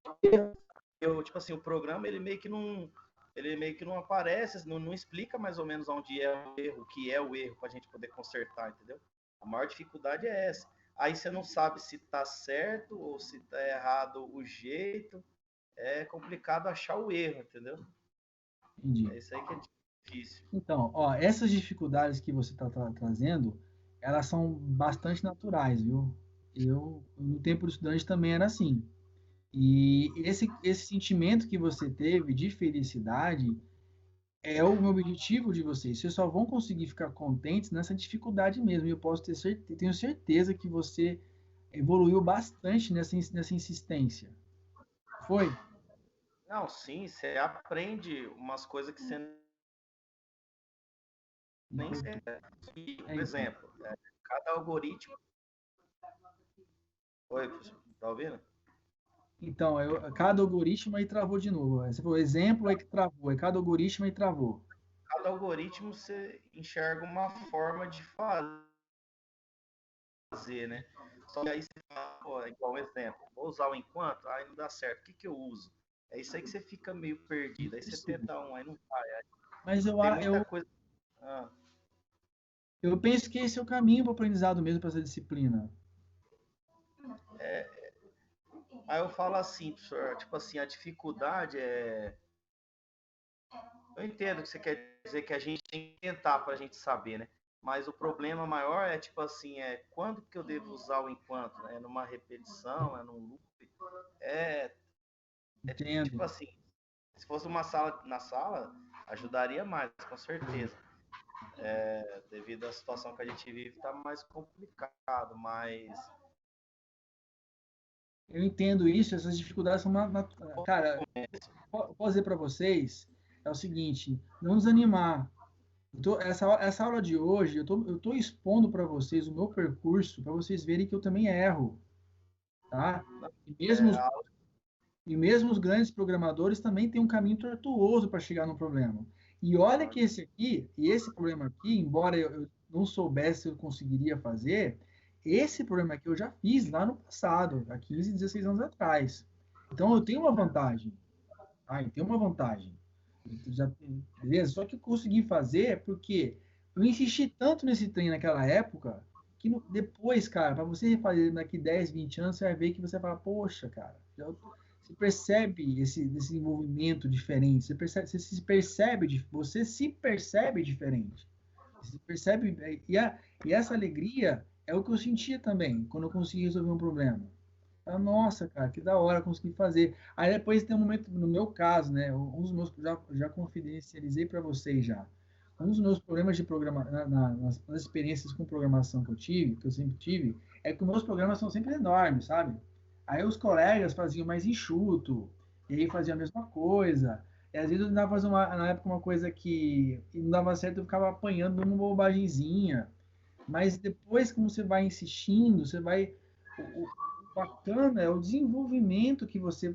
tipo assim, o programa ele meio que não aparece, não explica mais ou menos onde é o erro, o que é o erro para a gente poder consertar, entendeu? A maior dificuldade é essa. Aí você não sabe se está certo ou se está errado o jeito. É complicado achar o erro, entendeu? Entendi. É isso aí que é difícil. Então, ó, essas dificuldades que você está trazendo, elas são bastante naturais, viu? Eu, no tempo do estudante, também era assim. E esse sentimento que você teve de felicidade é o objetivo de vocês. Vocês só vão conseguir ficar contentes nessa dificuldade mesmo. E eu tenho certeza que você evoluiu bastante nessa insistência. Foi? Não, sim, você aprende umas coisas que você nem sei. Por exemplo, cada algoritmo. Oi, tá ouvindo? Então, cada algoritmo aí travou de novo. Você falou exemplo aí que travou, aí cada algoritmo aí travou. Cada algoritmo você enxerga uma forma de fazer, né? Só que aí você fala, pô, igual um exemplo, vou usar o enquanto, aí não dá certo, o que eu uso? É isso aí que você fica meio perdido, aí você tenta um, aí não vai. Mas tem muita coisa. Eu penso que esse é o caminho para o aprendizado mesmo, para essa disciplina. Aí eu falo assim, professor, tipo assim, a dificuldade é. Eu entendo que você quer dizer que a gente tem que tentar para a gente saber, né? Mas o problema maior é, tipo assim, quando que eu devo usar o enquanto? É numa repetição, é num loop? Entendo. Tipo assim, se fosse uma sala na sala, ajudaria mais, com certeza. Devido à situação que a gente vive, tá mais complicado, mas. Eu entendo isso, essas dificuldades são cara, posso dizer para vocês é o seguinte, não desanimar. Essa aula de hoje, eu tô expondo para vocês o meu percurso, para vocês verem que eu também erro, tá? E mesmo os grandes programadores também têm um caminho tortuoso para chegar no problema. E olha que esse problema aqui, embora eu não soubesse se eu conseguiria fazer, esse problema aqui eu já fiz lá no passado, há 15, 16 anos atrás. Então eu tenho uma vantagem. Ah, e tem uma vantagem. Beleza? Só que eu consegui fazer porque eu insisti tanto nesse trem naquela época que depois, cara, para você refazer daqui 10, 20 anos, você vai ver que você fala, poxa, cara, você percebe esse desenvolvimento diferente, você se percebe diferente. Você percebe, e essa alegria é o que eu sentia também, quando eu consegui resolver um problema. Nossa, cara, que da hora consegui fazer. Aí depois tem um momento, no meu caso, né? Um dos meus, já confidencializei para vocês já. Um dos meus problemas de programa, nas experiências com programação que eu tive, que eu sempre tive, é que os meus programas são sempre enormes, sabe? Aí os colegas faziam mais enxuto, e aí faziam a mesma coisa. E às vezes eu tentava fazer na época uma coisa que não dava certo, eu ficava apanhando uma bobagemzinha. Mas depois, como você vai insistindo, você vai. O bacana é o desenvolvimento que você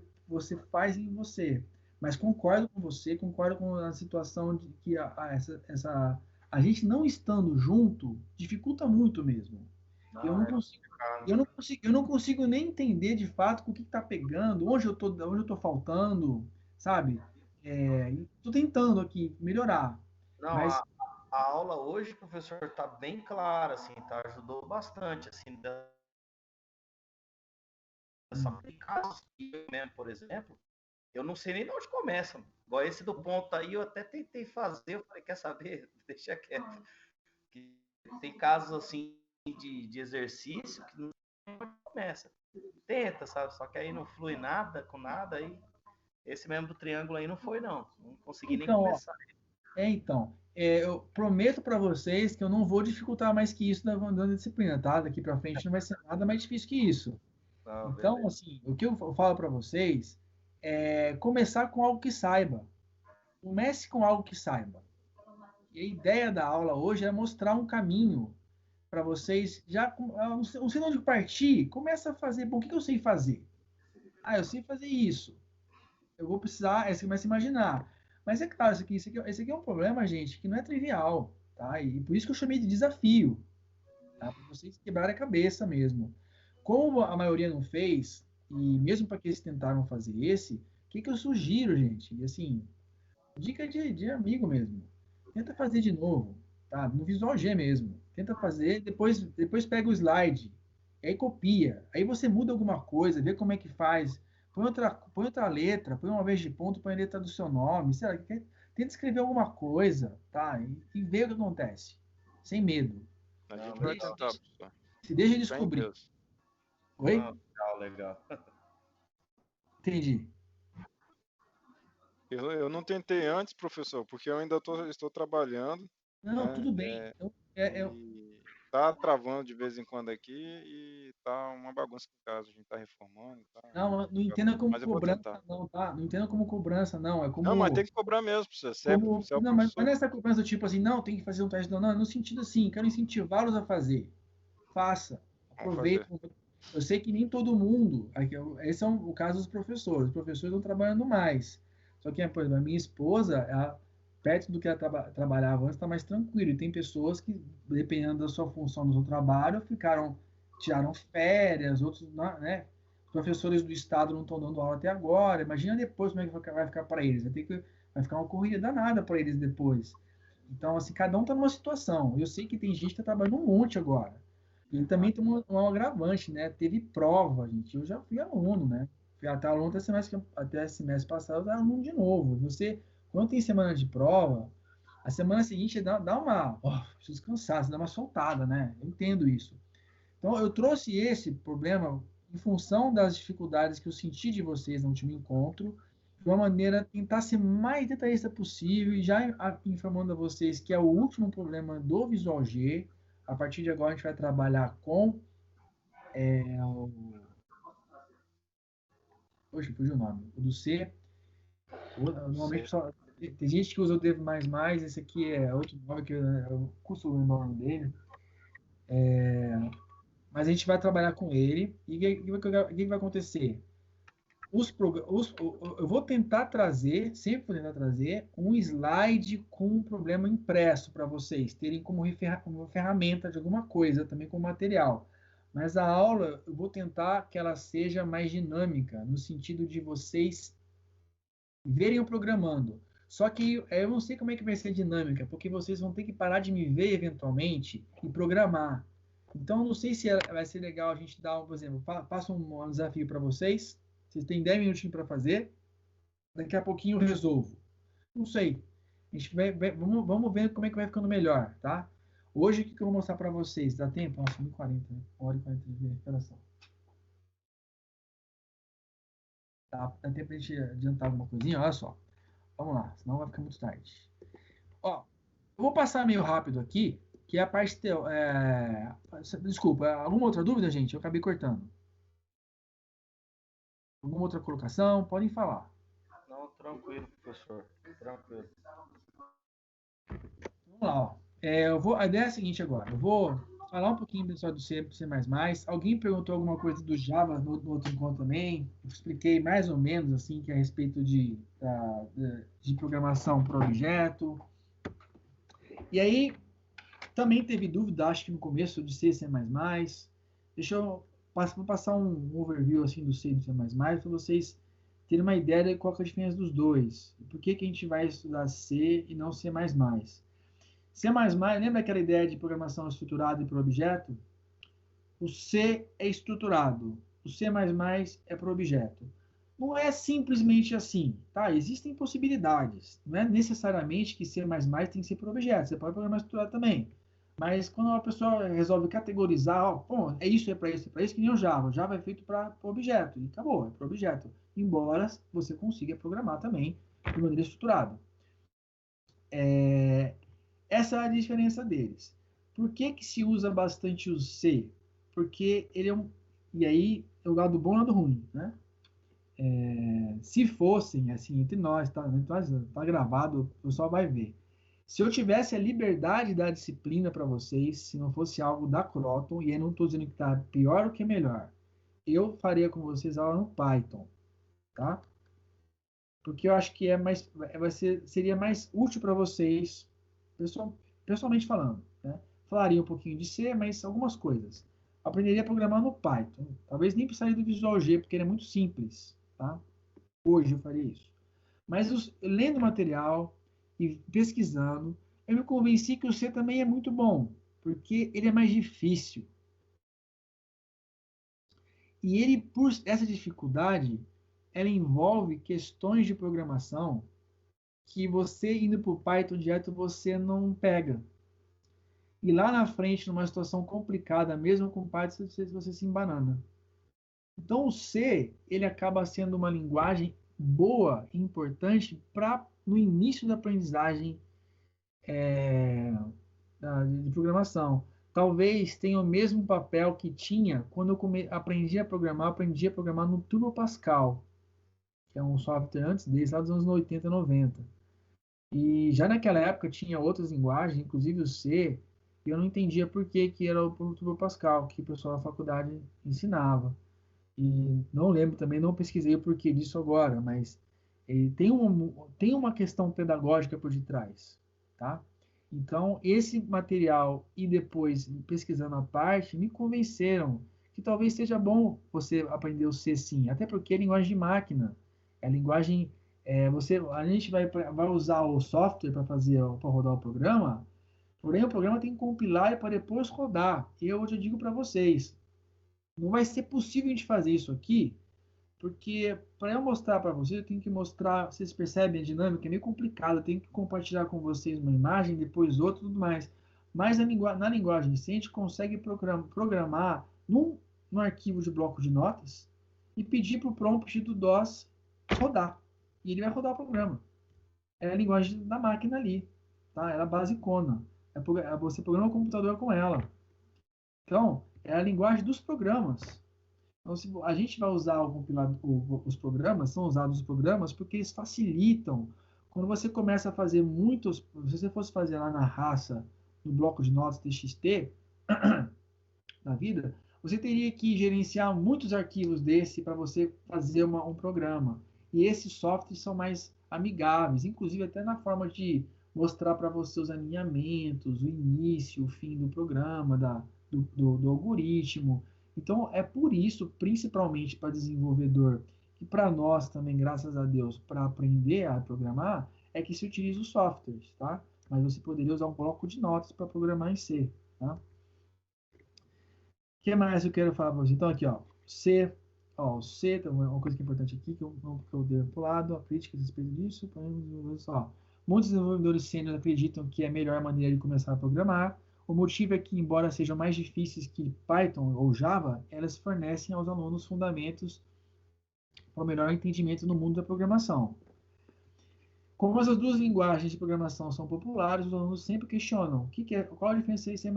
faz em você. Mas concordo com você, concordo com a situação de que a gente não estando junto dificulta muito mesmo. Eu Não, não é consigo, complicado. eu não consigo nem entender de fato o que está pegando, onde eu tô faltando, sabe? Estou tentando aqui melhorar, Não, mas a aula hoje, professor, está bem clara, assim, tá? Ajudou bastante, assim, dessa casos que eu mesmo, por exemplo, eu não sei nem de onde começa. Igual esse do ponto aí, eu até tentei fazer, eu falei, quer saber? Deixa quieto. Tem casos, assim, de exercício que não começa. Tenta, sabe? Só que aí não flui nada com nada, aí esse mesmo do triângulo aí não foi, não. Não consegui nem então, ó, começar. eu prometo para vocês que eu não vou dificultar mais que isso da disciplina, tá? Daqui para frente não vai ser nada mais difícil que isso. Não, Então, beleza. assim, o que eu falo para vocês é começar com algo que saiba. Comece com algo que saiba. E a ideia da aula hoje é mostrar um caminho para vocês já, não sei onde partir, começa a fazer, bom, o que eu sei fazer? Ah, eu sei fazer isso. Eu vou precisar, aí você começa a imaginar. Mas é claro, esse aqui é um problema, gente, que não é trivial, tá? E por isso que eu chamei de desafio, tá? Para vocês quebrarem a cabeça mesmo. Como a maioria não fez, e mesmo para que eles tentaram fazer esse, o que, que eu sugiro, gente? E assim, dica de amigo mesmo. Tenta fazer de novo, tá? No Visual G mesmo. Tenta fazer, depois pega o slide, aí copia. Aí você muda alguma coisa, vê como é que faz. Põe outra letra, põe uma vez de ponto, põe a letra do seu nome. Sei lá, tenta escrever alguma coisa, tá? E vê o que acontece. Sem medo. A Não, gente vai legal. tentar, professor. Se deixa Fé em descobrir. Deus. Oi? Não, legal, legal. Entendi. Eu não tentei antes, professor, porque eu ainda estou trabalhando, Não, né? tudo bem. E tá travando de vez em quando aqui e tá uma bagunça em casa. A gente tá reformando, tá? Não entenda como Mas eu vou tentar. cobrança, não, tá? Não entenda como cobrança, não. É Não, mas como tem que cobrar mesmo, professor. como Você é o não, mas professor. nessa cobrança tipo assim, não, tem que fazer um teste, não, é no sentido assim, quero incentivá-los a fazer. Faça, Vamos aproveita. fazer. Eu sei que nem todo mundo, esse é o caso dos professores. Os professores estão trabalhando mais. Só que, por exemplo, a minha esposa, perto do que ela trabalhava antes, está mais tranquilo. E tem pessoas que, dependendo da sua função no seu trabalho, tiraram férias, outros, né? Os professores do estado não estão dando aula até agora. Imagina depois como é que vai ficar para eles. Vai ficar uma corrida danada para eles depois. Então, assim, cada um está numa situação. Eu sei que tem gente que está trabalhando um monte agora. E também tem um agravante, né? Teve prova, gente. Eu já fui aluno, né? Fui até aluno até semestre passado, eu era aluno de novo. Quando tem semana de prova, a semana seguinte dá uma. Oh, preciso descansar, você dá uma soltada, né? Eu entendo isso. Então, eu trouxe esse problema em função das dificuldades que eu senti de vocês no último encontro, de uma maneira tentar ser mais detalhista possível e já informando a vocês que é o último problema do Visual G. A partir de agora, a gente vai trabalhar com o. Poxa, fugiu o nome. O do C. Normalmente Sei. só. Tem gente que usa o Dev++, esse aqui é outro nome que eu custo o nome dele. Mas a gente vai trabalhar com ele. E o que vai acontecer? Eu vou tentar trazer, sempre vou tentar trazer, um slide com um problema impresso para vocês terem como ferramenta de alguma coisa, também como material. Mas a aula, eu vou tentar que ela seja mais dinâmica, no sentido de vocês verem eu programando. Só que eu não sei como é que vai ser a dinâmica, porque vocês vão ter que parar de me ver eventualmente e programar. Então, eu não sei se vai ser legal a gente dar, por exemplo, passo um desafio para vocês. Vocês têm 10 minutinhos para fazer. Daqui a pouquinho eu resolvo. Não sei. A gente vamos ver como é que vai ficando melhor, tá? Hoje, o que eu vou mostrar para vocês? Dá tempo? Nossa, 1h40, né? 1h40 de recuperação. Dá tempo pra gente adiantar alguma coisinha? Olha só. Vamos lá, senão vai ficar muito tarde. Ó, eu vou passar meio rápido aqui, que é a parte... Desculpa, alguma outra dúvida, gente? Eu acabei cortando. Alguma outra colocação? Podem falar. Não, tranquilo, professor. Tranquilo. Vamos lá, ó. A ideia é a seguinte agora. Eu vou falar um pouquinho, pessoal, do C++. Alguém perguntou alguma coisa do Java no outro encontro também. Eu expliquei mais ou menos, assim, que é a respeito de programação para objeto. E aí, também teve dúvida, acho que no começo, de C e C++. Deixa eu vou passar um overview, assim, do C e do C++, para vocês terem uma ideia de qual é a diferença dos dois. Por que a gente vai estudar C e não C++. C++, lembra aquela ideia de programação estruturada e para objeto? O C é estruturado, o C++ é para objeto. Não é simplesmente assim, tá? Existem possibilidades. Não é necessariamente que C++ tem que ser para objeto. Você pode programar estruturado também. Mas quando uma pessoa resolve categorizar, ó, bom, é isso, que nem o Java. O Java é feito para objeto. E acabou, é para objeto. Embora você consiga programar também de maneira estruturada. Essa é a diferença deles. Por que se usa bastante o C? Porque ele é e aí é o lado bom e o lado ruim, né? Se fossem, assim, entre nós, tá gravado, o pessoal vai ver. Se eu tivesse a liberdade da disciplina para vocês, se não fosse algo da Croton, e eu não estou dizendo que está pior ou que é melhor, eu faria com vocês aula no Python, tá? Porque eu acho que seria mais útil para vocês, pessoalmente falando, né? Falaria um pouquinho de C, mas algumas coisas. Aprenderia a programar no Python. Talvez nem precisaria do Visual G, porque ele é muito simples, tá? Hoje eu faria isso. Mas lendo material e pesquisando, eu me convenci que o C também é muito bom, porque ele é mais difícil. E ele, por essa dificuldade, ela envolve questões de programação que você indo para o Python direto você não pega. E lá na frente, numa situação complicada, mesmo com Python, você se embanana. Então o C, ele acaba sendo uma linguagem boa e importante para no início da aprendizagem de programação. Talvez tenha o mesmo papel que tinha quando eu aprendi a programar no Turbo Pascal, que é um software antes desde lá dos anos 80 e 90. E já naquela época tinha outras linguagens, inclusive o C, e eu não entendia por que era o Turbo Pascal, que o pessoal da faculdade ensinava. E não lembro também, não pesquisei o porquê disso agora, mas tem uma questão pedagógica por detrás, tá? Então, esse material e depois pesquisando a parte me convenceram que talvez seja bom você aprender o C sim, até porque é linguagem de máquina, é linguagem a gente vai usar o software para rodar o programa, porém o programa tem que compilar e para depois rodar. Eu já digo para vocês, não vai ser possível a gente fazer isso aqui, porque para eu mostrar para vocês, eu tenho que mostrar, vocês percebem a dinâmica, é meio complicado, eu tenho que compartilhar com vocês uma imagem, depois outra, tudo mais. Mas na linguagem C, a gente consegue programar num arquivo de bloco de notas e pedir para o prompt do DOS rodar. E ele vai rodar o programa. É a linguagem da máquina ali, tá? Ela é basicona. Você programa o computador com ela. Então, é a linguagem dos programas. Então, se a gente vai usar os programas, são usados os programas porque eles facilitam. Quando você começa a fazer muitos, se você fosse fazer lá na raça, no bloco de notas TXT, na vida, você teria que gerenciar muitos arquivos desse para você fazer um programa. E esses softwares são mais amigáveis, inclusive até na forma de mostrar para você os alinhamentos, o início, o fim do programa, do algoritmo. Então, é por isso, principalmente para desenvolvedor que para nós também, graças a Deus, para aprender a programar, é que se utiliza os softwares, tá? Mas você poderia usar um bloco de notas para programar em C, tá? O que mais eu quero falar para você? Então, aqui, ó, C, ó, o C, então, uma coisa que é importante aqui, que eu dei para o lado, a crítica a respeito disso, ó, muitos desenvolvedores sênior acreditam que é a melhor maneira de começar a programar. O motivo é que, embora sejam mais difíceis que Python ou Java, elas fornecem aos alunos fundamentos para o melhor entendimento no mundo da programação. Como essas duas linguagens de programação são populares, os alunos sempre questionam qual a diferença de C++.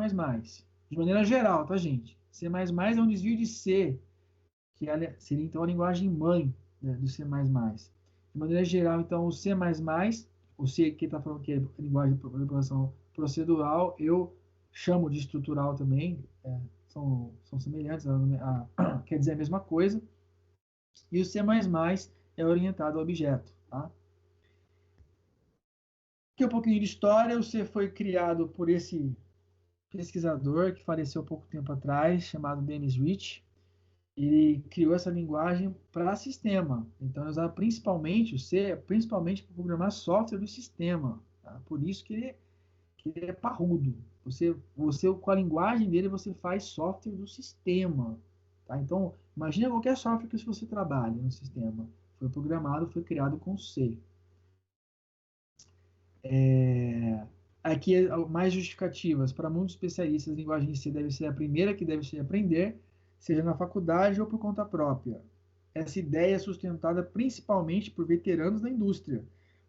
De maneira geral, tá, gente? C++ é um desvio de C, que seria então a linguagem mãe, né, do C++. De maneira geral, então, o C++, o C que está falando que é linguagem de programação procedural, eu chamo de estrutural também, são semelhantes, quer dizer a mesma coisa. E o C++ é orientado a objeto, tá? Aqui um pouquinho de história. O C foi criado por esse pesquisador que faleceu pouco tempo atrás, chamado Dennis Ritchie. Ele criou essa linguagem para sistema. Então, ele usava principalmente o C, principalmente para programar software do sistema. Tá? Por isso que ele é parrudo. Você, com a linguagem dele, você faz software do sistema. Tá? Então, imagina qualquer software que você trabalhe no sistema. Foi programado, foi criado com C. Aqui, mais justificativas. Para muitos especialistas, a linguagem C deve ser a primeira que deve se aprender, seja na faculdade ou por conta própria. Essa ideia é sustentada principalmente por veteranos da indústria,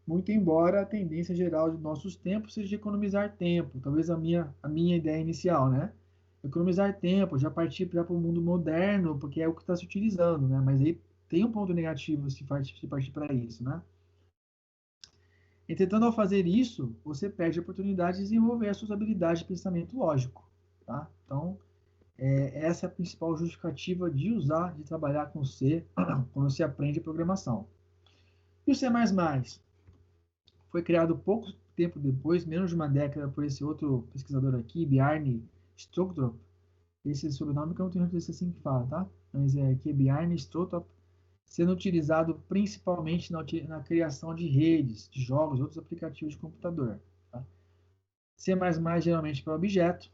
muito embora a tendência geral de nossos tempos seja de economizar tempo. Talvez a minha ideia inicial, né? Economizar tempo, já partir para o mundo moderno, porque é o que está se utilizando, né? Mas aí tem um ponto negativo se partir para isso, né? E tentando ao fazer isso, você perde a oportunidade de desenvolver as suas habilidades de pensamento lógico, tá? Então, essa é a principal justificativa de trabalhar com C quando você aprende programação. E o C++ foi criado pouco tempo depois, menos de uma década, por esse outro pesquisador aqui, Bjarne Stroustrup. Esse sobrenome que eu não tenho certeza se é assim que fala, tá? Mas é aqui Bjarne Stroustrup, sendo utilizado principalmente na criação de redes, de jogos e outros aplicativos de computador. Tá? C++ geralmente para objeto.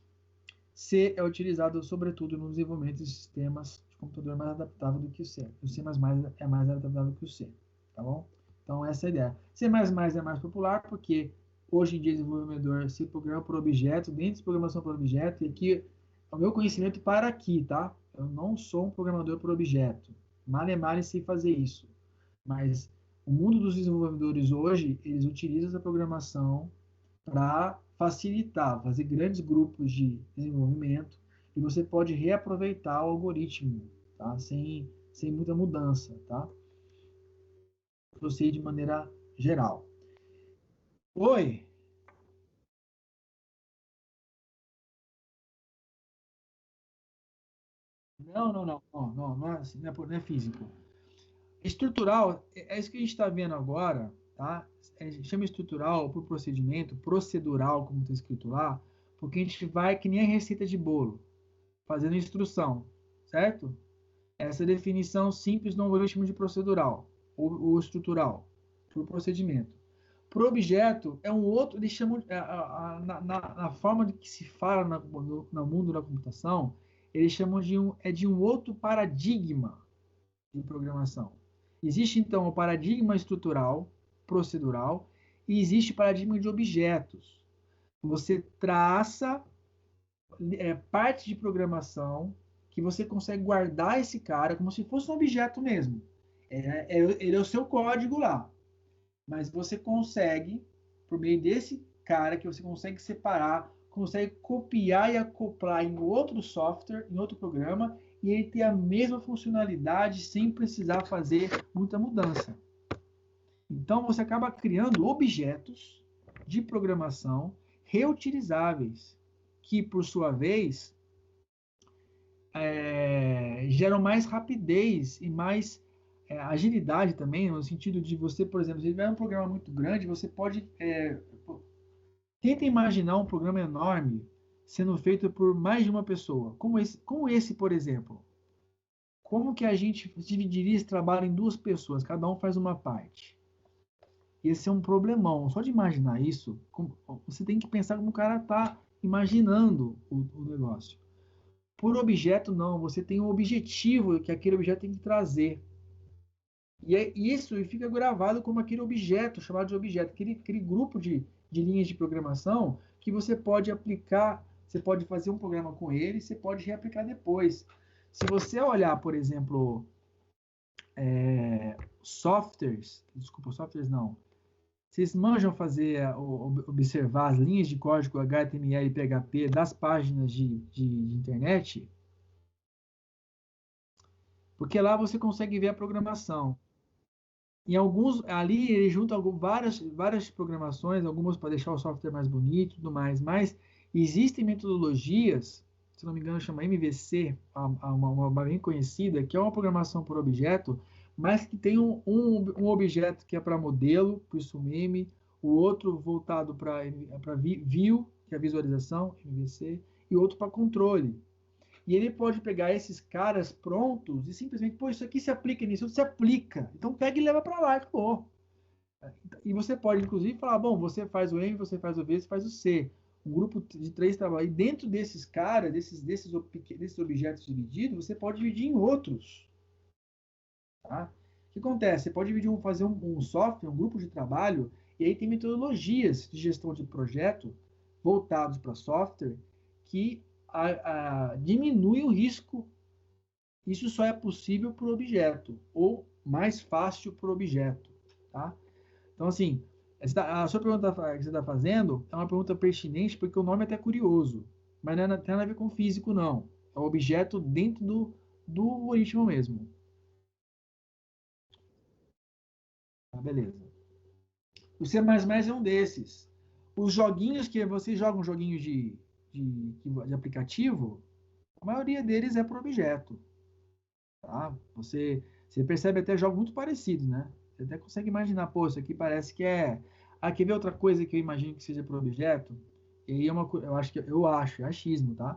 C é utilizado sobretudo no desenvolvimento de sistemas de computador mais adaptável do que o C. O C++ é mais adaptável que o C, tá bom? Então essa é a ideia. C++ é mais popular porque hoje em dia o desenvolvedor se programa por objeto, dentro de programação por objeto, e aqui o meu conhecimento para aqui, tá? Eu não sou um programador por objeto. Male sei fazer isso. Mas o mundo dos desenvolvedores hoje, eles utilizam essa programação para facilitar, fazer grandes grupos de desenvolvimento, e você pode reaproveitar o algoritmo, tá? Sem muita mudança, tá? Você de maneira geral. Oi? Não é físico. Estrutural, é isso que a gente está vendo agora, tá? A gente chama estrutural por procedimento, procedural, como está escrito lá, porque a gente vai que nem a receita de bolo, fazendo instrução, certo? Essa definição simples no algoritmo de procedural, ou estrutural, por procedimento. Para o objeto, é um outro, eles chamam, na forma de que se fala no mundo da computação, eles chamam de um outro paradigma de programação. Existe, então, o paradigma estrutural, procedural, e existe o paradigma de objetos. Você traça parte de programação que você consegue guardar esse cara como se fosse um objeto mesmo. Ele é o seu código lá. Mas você consegue, por meio desse cara, que você consegue separar, consegue copiar e acoplar em outro software, em outro programa, e ele ter a mesma funcionalidade sem precisar fazer muita mudança. Então, você acaba criando objetos de programação reutilizáveis, que, por sua vez, geram mais rapidez e mais agilidade também, no sentido de você, por exemplo, se tiver um programa muito grande, você pode... tenta imaginar um programa enorme sendo feito por mais de uma pessoa, como esse, por exemplo. como que a gente dividiria esse trabalho em 2 pessoas? Cada um faz uma parte. Esse é um problemão. Só de imaginar isso, você tem que pensar como o cara está imaginando o negócio. Por objeto, não. Você tem um objetivo que aquele objeto tem que trazer. E isso fica gravado como aquele objeto, chamado de objeto. Aquele grupo de linhas de programação que você pode aplicar, você pode fazer um programa com ele, você pode reaplicar depois. Se você olhar, por exemplo, softwares não. Vocês manjam observar as linhas de código HTML e PHP das páginas de internet? Porque lá você consegue ver a programação. Em alguns, ali ele junta várias programações, algumas para deixar o software mais bonito e tudo mais, mas existem metodologias, se não me engano chama MVC, uma bem conhecida, que é uma programação por objeto, mas que tem um objeto que é para modelo, por isso meme, o outro voltado para view, que é a visualização, MVC, e outro para controle. E ele pode pegar esses caras prontos e simplesmente, pô, isso aqui se aplica nisso, se aplica. Então pega e leva para lá, acabou. E você pode, inclusive, falar, bom, você faz o M, você faz o V, você faz o C. Um grupo de 3 trabalhos. E dentro desses caras, desses objetos divididos, você pode dividir em outros. Tá? O que acontece? Você pode dividir, fazer um software, um grupo de trabalho, e aí tem metodologias de gestão de projeto voltados para software que diminui o risco. Isso só é possível por objeto, ou mais fácil por objeto. Tá? Então, assim, a sua pergunta que você está fazendo é uma pergunta pertinente, porque o nome é até curioso, mas não tem nada a ver com físico, não. É o objeto dentro do algoritmo mesmo. Tá, beleza. O C++ é um desses. Os joguinhos que vocês jogam, joguinhos de aplicativo, a maioria deles é por objeto. Tá? Você percebe até jogos muito parecidos, né? Você até consegue imaginar, pô, isso aqui parece que é... quer ver outra coisa que eu imagino que seja por objeto? E aí eu acho, é achismo, tá?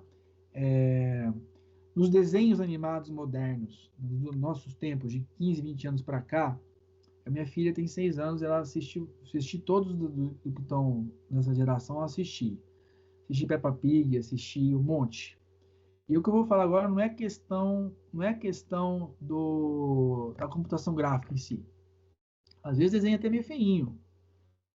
Nos desenhos animados modernos, nos nossos tempos, de 15, 20 anos para cá, a minha filha tem 6 anos, ela assisti todos do que estão nessa geração, assisti Peppa Pig, assisti um monte. E o que eu vou falar agora não é questão da computação gráfica em si. Às vezes desenho até meio feinho,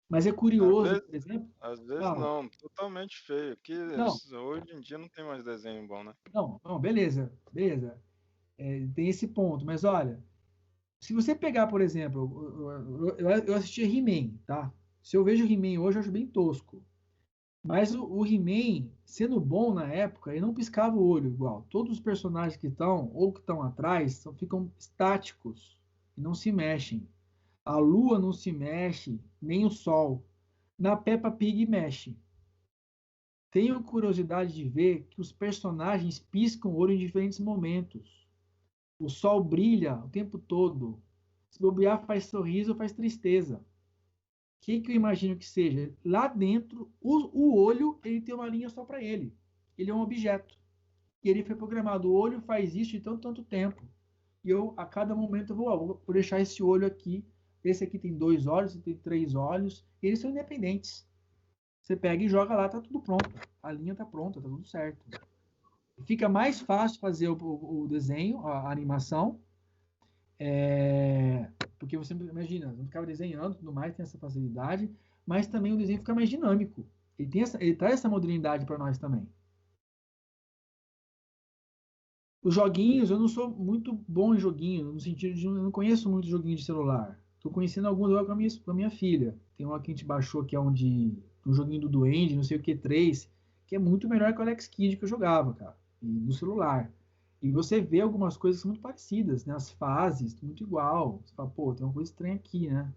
mas é curioso, por exemplo. Às vezes não, totalmente feio. Que hoje em dia não tem mais desenho bom, né? Não, beleza. Tem esse ponto, mas olha, se você pegar, por exemplo, eu assisti He-Man, tá? Se eu vejo He-Man hoje, eu acho bem tosco. Mas o He-Man, sendo bom na época, ele não piscava o olho igual. Todos os personagens que estão, ou que estão atrás, ficam estáticos e não se mexem. A lua não se mexe, nem o sol. Na Peppa Pig mexe. Tenho curiosidade de ver que os personagens piscam o olho em diferentes momentos. O sol brilha o tempo todo. Se bobear, faz sorriso ou faz tristeza. O que eu imagino que seja? Lá dentro, o olho ele tem uma linha só para ele. Ele é um objeto. E ele foi programado. O olho faz isso de tanto tempo. E eu, a cada momento, eu vou deixar esse olho aqui. Esse aqui tem 2 olhos, esse tem 3 olhos. Eles são independentes. Você pega e joga lá, tá tudo pronto. A linha tá pronta, tá tudo certo. Fica mais fácil fazer o desenho, a animação. Porque você imagina, não ficava desenhando, tudo mais, tem essa facilidade, mas também o desenho fica mais dinâmico. Ele traz essa modernidade para nós também. Os joguinhos, eu não sou muito bom em joguinho, no sentido de eu não conheço muito joguinho de celular. Estou conhecendo alguns jogos com a minha filha. Tem um que a gente baixou que é um joguinho do Duende, não sei o que, 3, que é muito melhor que o Alex Kidd que eu jogava, cara, no celular. E você vê algumas coisas muito parecidas, né? As fases, muito igual. Você fala, pô, tem uma coisa estranha aqui, né?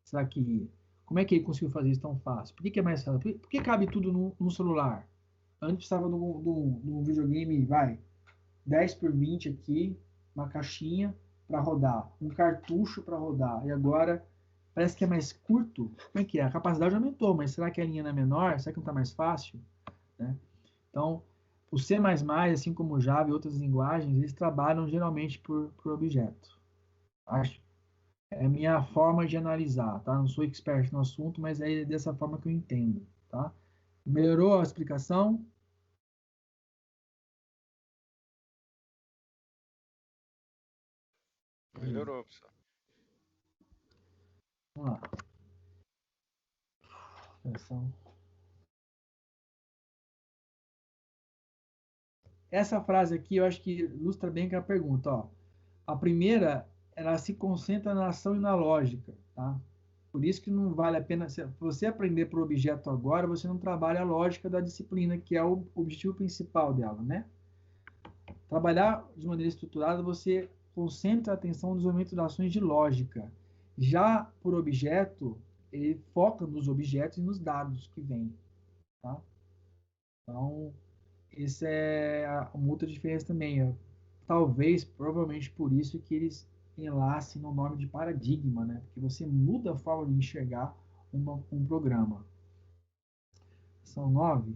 Será que... Como é que ele conseguiu fazer isso tão fácil? Por que é mais fácil? Por que cabe tudo no celular? Antes precisava de um videogame, 10 por 20 aqui, uma caixinha para rodar, um cartucho para rodar. E agora parece que é mais curto. Como é que é? A capacidade aumentou, mas será que a linha não é menor? Será que não está mais fácil? Né? Então, O C++, assim como o Java e outras linguagens, eles trabalham geralmente por objeto. Acho. É a minha forma de analisar, tá? Não sou expert no assunto, mas é dessa forma que eu entendo, tá? Melhorou a explicação? Melhorou, professor. Vamos lá. Atenção. Essa frase aqui eu acho que ilustra bem que a pergunta, ó. A primeira, ela se concentra na ação e na lógica, tá? Por isso que não vale a pena, se você aprender por objeto agora, você não trabalha a lógica da disciplina, que é o objetivo principal dela, né? Trabalhar de maneira estruturada, você concentra a atenção no desenvolvimento das ações de lógica. Já por objeto, ele foca nos objetos e nos dados que vêm, tá? Então, essa é uma outra diferença também. Talvez, provavelmente por isso que eles enlacem no nome de paradigma, né? Porque você muda a forma de enxergar um programa. São 9.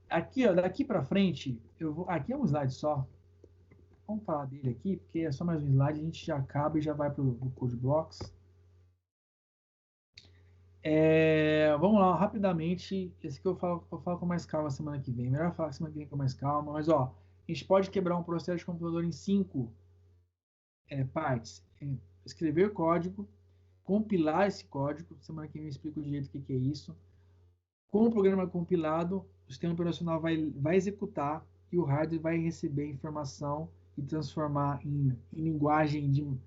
Aqui, ó, daqui para frente, aqui é um slide só. Vamos falar dele aqui, porque é só mais um slide, a gente já acaba e já vai para o Code Blocks. Vamos lá, rapidamente. Esse que eu falo com mais calma semana que vem. Melhor falar semana que vem com mais calma, mas ó, a gente pode quebrar um processo de computador em 5 partes. Escrever código, compilar esse código. Semana que vem eu explico direito o que é isso. Com o programa compilado, o sistema operacional vai executar e o hardware vai receber informação e transformar em linguagem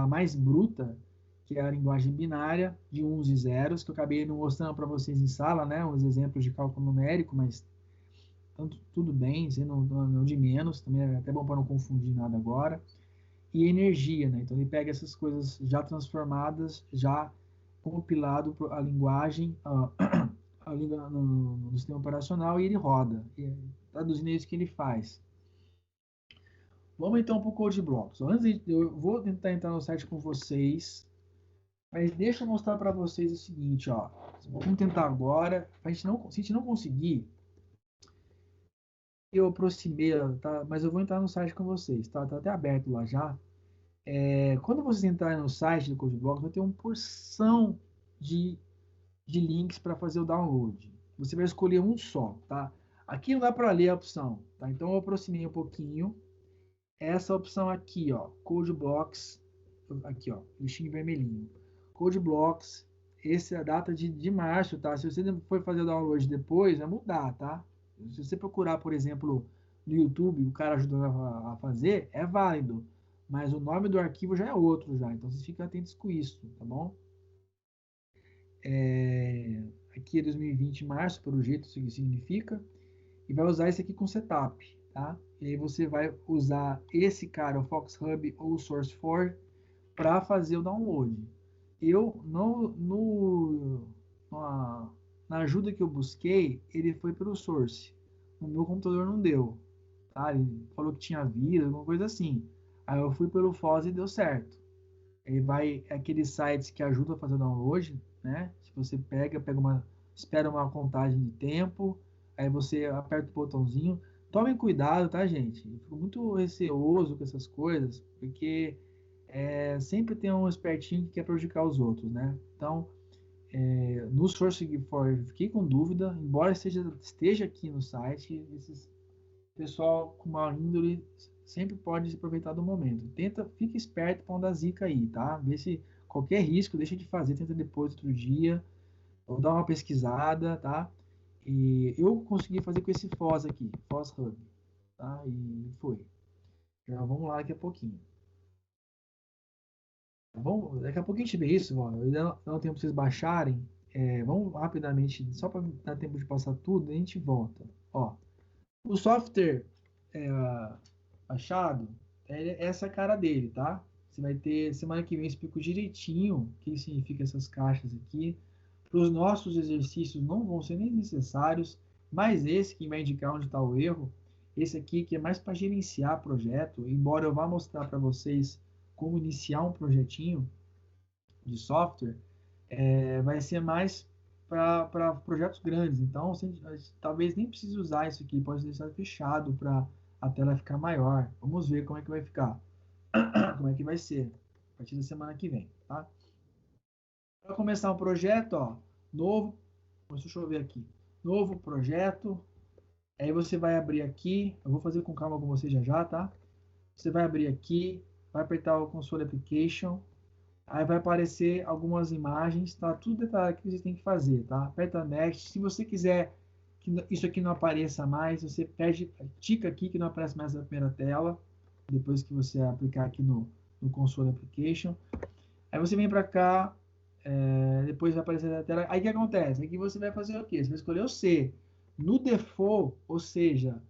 mais bruta, que é a linguagem binária de uns e zeros, que eu acabei não mostrando para vocês em sala, né? Uns exemplos de cálculo numérico, mas tudo bem, não de menos, também é até bom para não confundir nada agora. E energia, né? Então ele pega essas coisas já transformadas, já compilado a linguagem no sistema operacional e ele roda. Traduzindo isso que ele faz. Vamos então para o Code Blocks. Antes eu vou tentar entrar no site com vocês, mas deixa eu mostrar para vocês o seguinte, ó. Vamos tentar agora. Se a gente não conseguir, eu aproximei, tá? Mas eu vou entrar no site com vocês, tá? Tá até aberto lá já. Quando vocês entrarem no site do Code Blocks, vai ter uma porção de links para fazer o download. Você vai escolher um só, tá? Aqui não dá para ler a opção, tá? Então eu aproximei um pouquinho. Essa opção aqui, ó, Code Blocks, aqui, ó, lixinho vermelhinho. Code Blocks, essa é a data de março, tá? Se você for fazer o download depois, vai mudar, tá? Se você procurar, por exemplo, no YouTube, o cara ajudando a fazer, é válido. Mas o nome do arquivo já é outro, já. Então, vocês fiquem atentos com isso, tá bom? Aqui é 2020 março, pelo jeito isso significa. E vai usar esse aqui com setup, tá? E aí você vai usar esse cara, o FoxHub ou o SourceForge, para fazer o download. Eu, na ajuda que eu busquei, ele foi pelo Source. No meu computador não deu, tá? Ele falou que tinha vírus, alguma coisa assim. Aí eu fui pelo Foz e deu certo. Aí vai aqueles sites que ajudam a fazer o download, né? Se você espera uma contagem de tempo, aí você aperta o botãozinho. Tomem cuidado, tá, gente? Eu fico muito receoso com essas coisas, porque sempre tem um espertinho que quer prejudicar os outros, né? Então, no SourceForge, fiquei com dúvida, embora esteja aqui no site, esse pessoal com uma índole sempre pode se aproveitar do momento. Fique esperto para não dar zica aí, tá? Vê se qualquer risco deixa de fazer, tenta depois outro dia, ou dá uma pesquisada, tá? E eu consegui fazer com esse Foz aqui, FoxHub, tá? E foi. Já vamos lá daqui a pouquinho. Bom, daqui a pouquinho a gente vê isso, ó. Eu dá um tempo para vocês baixarem. Vamos rapidamente, só para dar tempo de passar tudo, a gente volta. Ó, o software baixado é essa cara dele, tá? Você vai ter, semana que vem eu explico direitinho o que significa essas caixas aqui. Para os nossos exercícios não vão ser nem necessários, mas esse que vai indicar onde está o erro, esse aqui que é mais para gerenciar projeto, embora eu vá mostrar para vocês como iniciar um projetinho de software, vai ser mais para projetos grandes. Então, talvez nem precise usar isso aqui, pode deixar fechado para a tela ficar maior. Vamos ver como é que vai ficar, como é que vai ser a partir da semana que vem, tá? Para começar um projeto, ó, novo, deixa eu ver aqui, novo projeto, aí você vai abrir aqui, eu vou fazer com calma com você já, tá? Você vai abrir aqui, vai apertar o Console Application, aí vai aparecer algumas imagens, tá? Tudo detalhado que você tem que fazer, tá? Aperta Next. Se você quiser que isso aqui não apareça mais, você tica aqui que não aparece mais na primeira tela, depois que você aplicar aqui no Console Application. Aí você vem para cá, depois vai aparecer na tela. Aí o que acontece? Aqui você vai fazer o quê? Você vai escolher o C. No default, ou seja,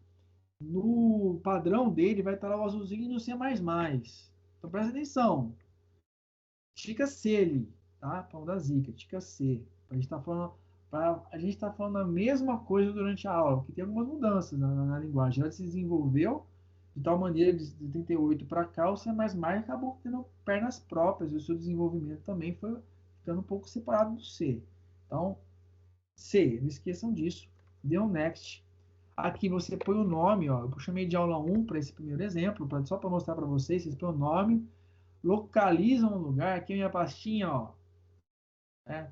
no padrão dele vai estar lá o azulzinho no C++. Então presta atenção. Tica C ali, tá? Pão da zica, tica C. A gente está falando a mesma coisa durante a aula, porque tem algumas mudanças na linguagem. Ela se desenvolveu de tal maneira, de 38 para cá, o C++ acabou tendo pernas próprias, e o seu desenvolvimento também foi ficando um pouco separado do C. Então, C, não esqueçam disso. Dê um Next. Aqui você põe o nome, ó. Eu chamei de aula 1 para esse primeiro exemplo, só para mostrar para vocês. Vocês põem o nome, localizam no lugar. Aqui a minha pastinha, ó.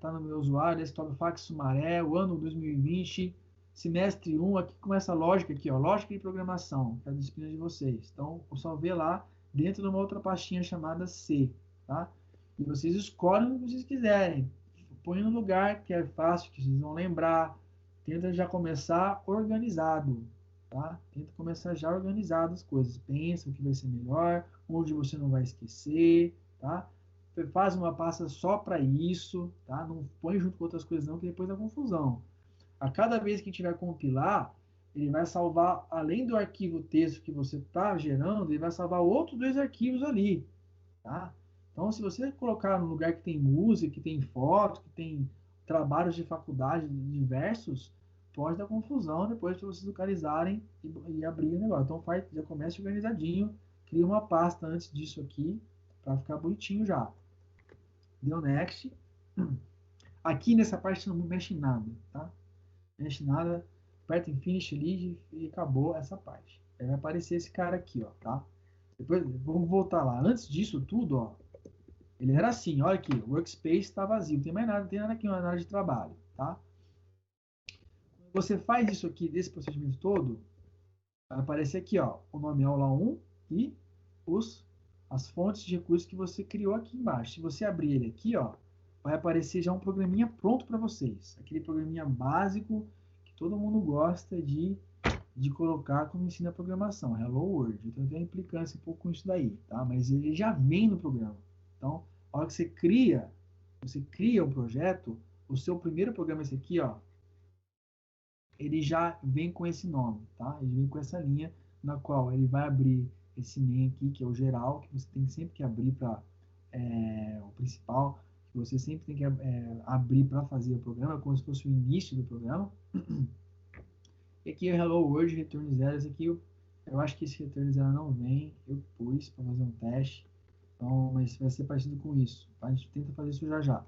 Tá no meu usuário, desktop fax Sumaré, o ano 2020, semestre 1, aqui começa a lógica aqui, ó, lógica e programação, que é a disciplina de vocês. Então, eu só ver lá dentro de uma outra pastinha chamada C, tá? E vocês escolhem o que vocês quiserem. Põe no lugar que é fácil, que vocês vão lembrar. Tenta já começar organizado, tá? Tenta começar já organizado as coisas. Pensa o que vai ser melhor, onde você não vai esquecer, tá? Faz uma pasta só para isso, tá? Não põe junto com outras coisas não, que depois dá confusão. A cada vez que tiver compilar, ele vai salvar, além do arquivo texto que você está gerando, ele vai salvar outros 2 arquivos ali, tá? Então, se você colocar no lugar que tem música, que tem foto, que tem trabalhos de faculdade diversos, pode dar confusão depois para vocês localizarem e abrir o negócio. Então, já comece organizadinho, cria uma pasta antes disso aqui, para ficar bonitinho já. Deu Next. Aqui nessa parte não mexe em nada, tá? Mexe em nada. Aperta em Finish ali e acabou essa parte. Aí vai aparecer esse cara aqui, ó, tá? Depois, vamos voltar lá. Antes disso tudo, ó, ele era assim, olha aqui, o workspace está vazio, não tem mais nada, não tem nada aqui na área de trabalho, tá? Você faz isso aqui, desse procedimento todo, vai aparecer aqui, ó, o nome aula 1 e as fontes de recursos que você criou aqui embaixo. Se você abrir ele aqui, ó, vai aparecer já um programinha pronto para vocês. Aquele programinha básico que todo mundo gosta de colocar quando ensina programação. Hello World. Então tem uma implicância um pouco com isso daí, tá? Mas ele já vem no programa. Então, a hora que você cria um projeto, o seu primeiro programa, esse aqui, ó, ele já vem com esse nome, tá? Ele vem com essa linha na qual ele vai abrir esse main aqui, que é o geral, que você tem sempre que abrir para o principal, que você sempre tem que abrir para fazer o programa, como se fosse o início do programa. E aqui é Hello World, Return 0. Esse aqui, eu acho que esse Return 0 não vem, eu pus para fazer um teste, então, mas vai ser parecido com isso, tá? A gente tenta fazer isso já já.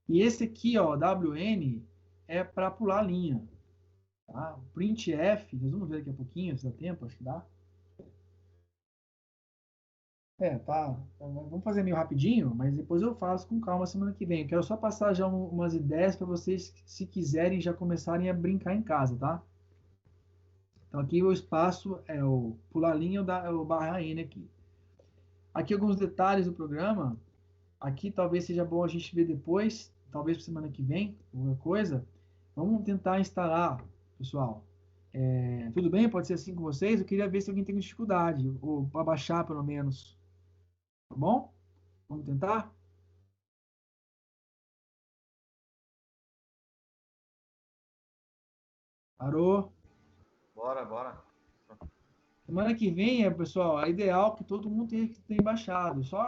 E esse aqui, ó, WN, é para pular a linha. Tá? O printf, nós vamos ver daqui a pouquinho, se dá tempo, acho que dá. Tá. Vamos fazer meio rapidinho, mas depois eu faço com calma semana que vem. Eu quero só passar já umas ideias para vocês, se quiserem, já começarem a brincar em casa, tá? Então aqui o espaço é o pular linha ou barra N aqui. Aqui alguns detalhes do programa. Aqui talvez seja bom a gente ver depois, talvez para semana que vem, alguma coisa. Vamos tentar instalar, pessoal. Tudo bem? Pode ser assim com vocês? Eu queria ver se alguém tem dificuldade, ou para baixar pelo menos. Tá bom? Vamos tentar? Parou? Bora. Semana que vem, pessoal, é ideal que todo mundo tenha baixado. Só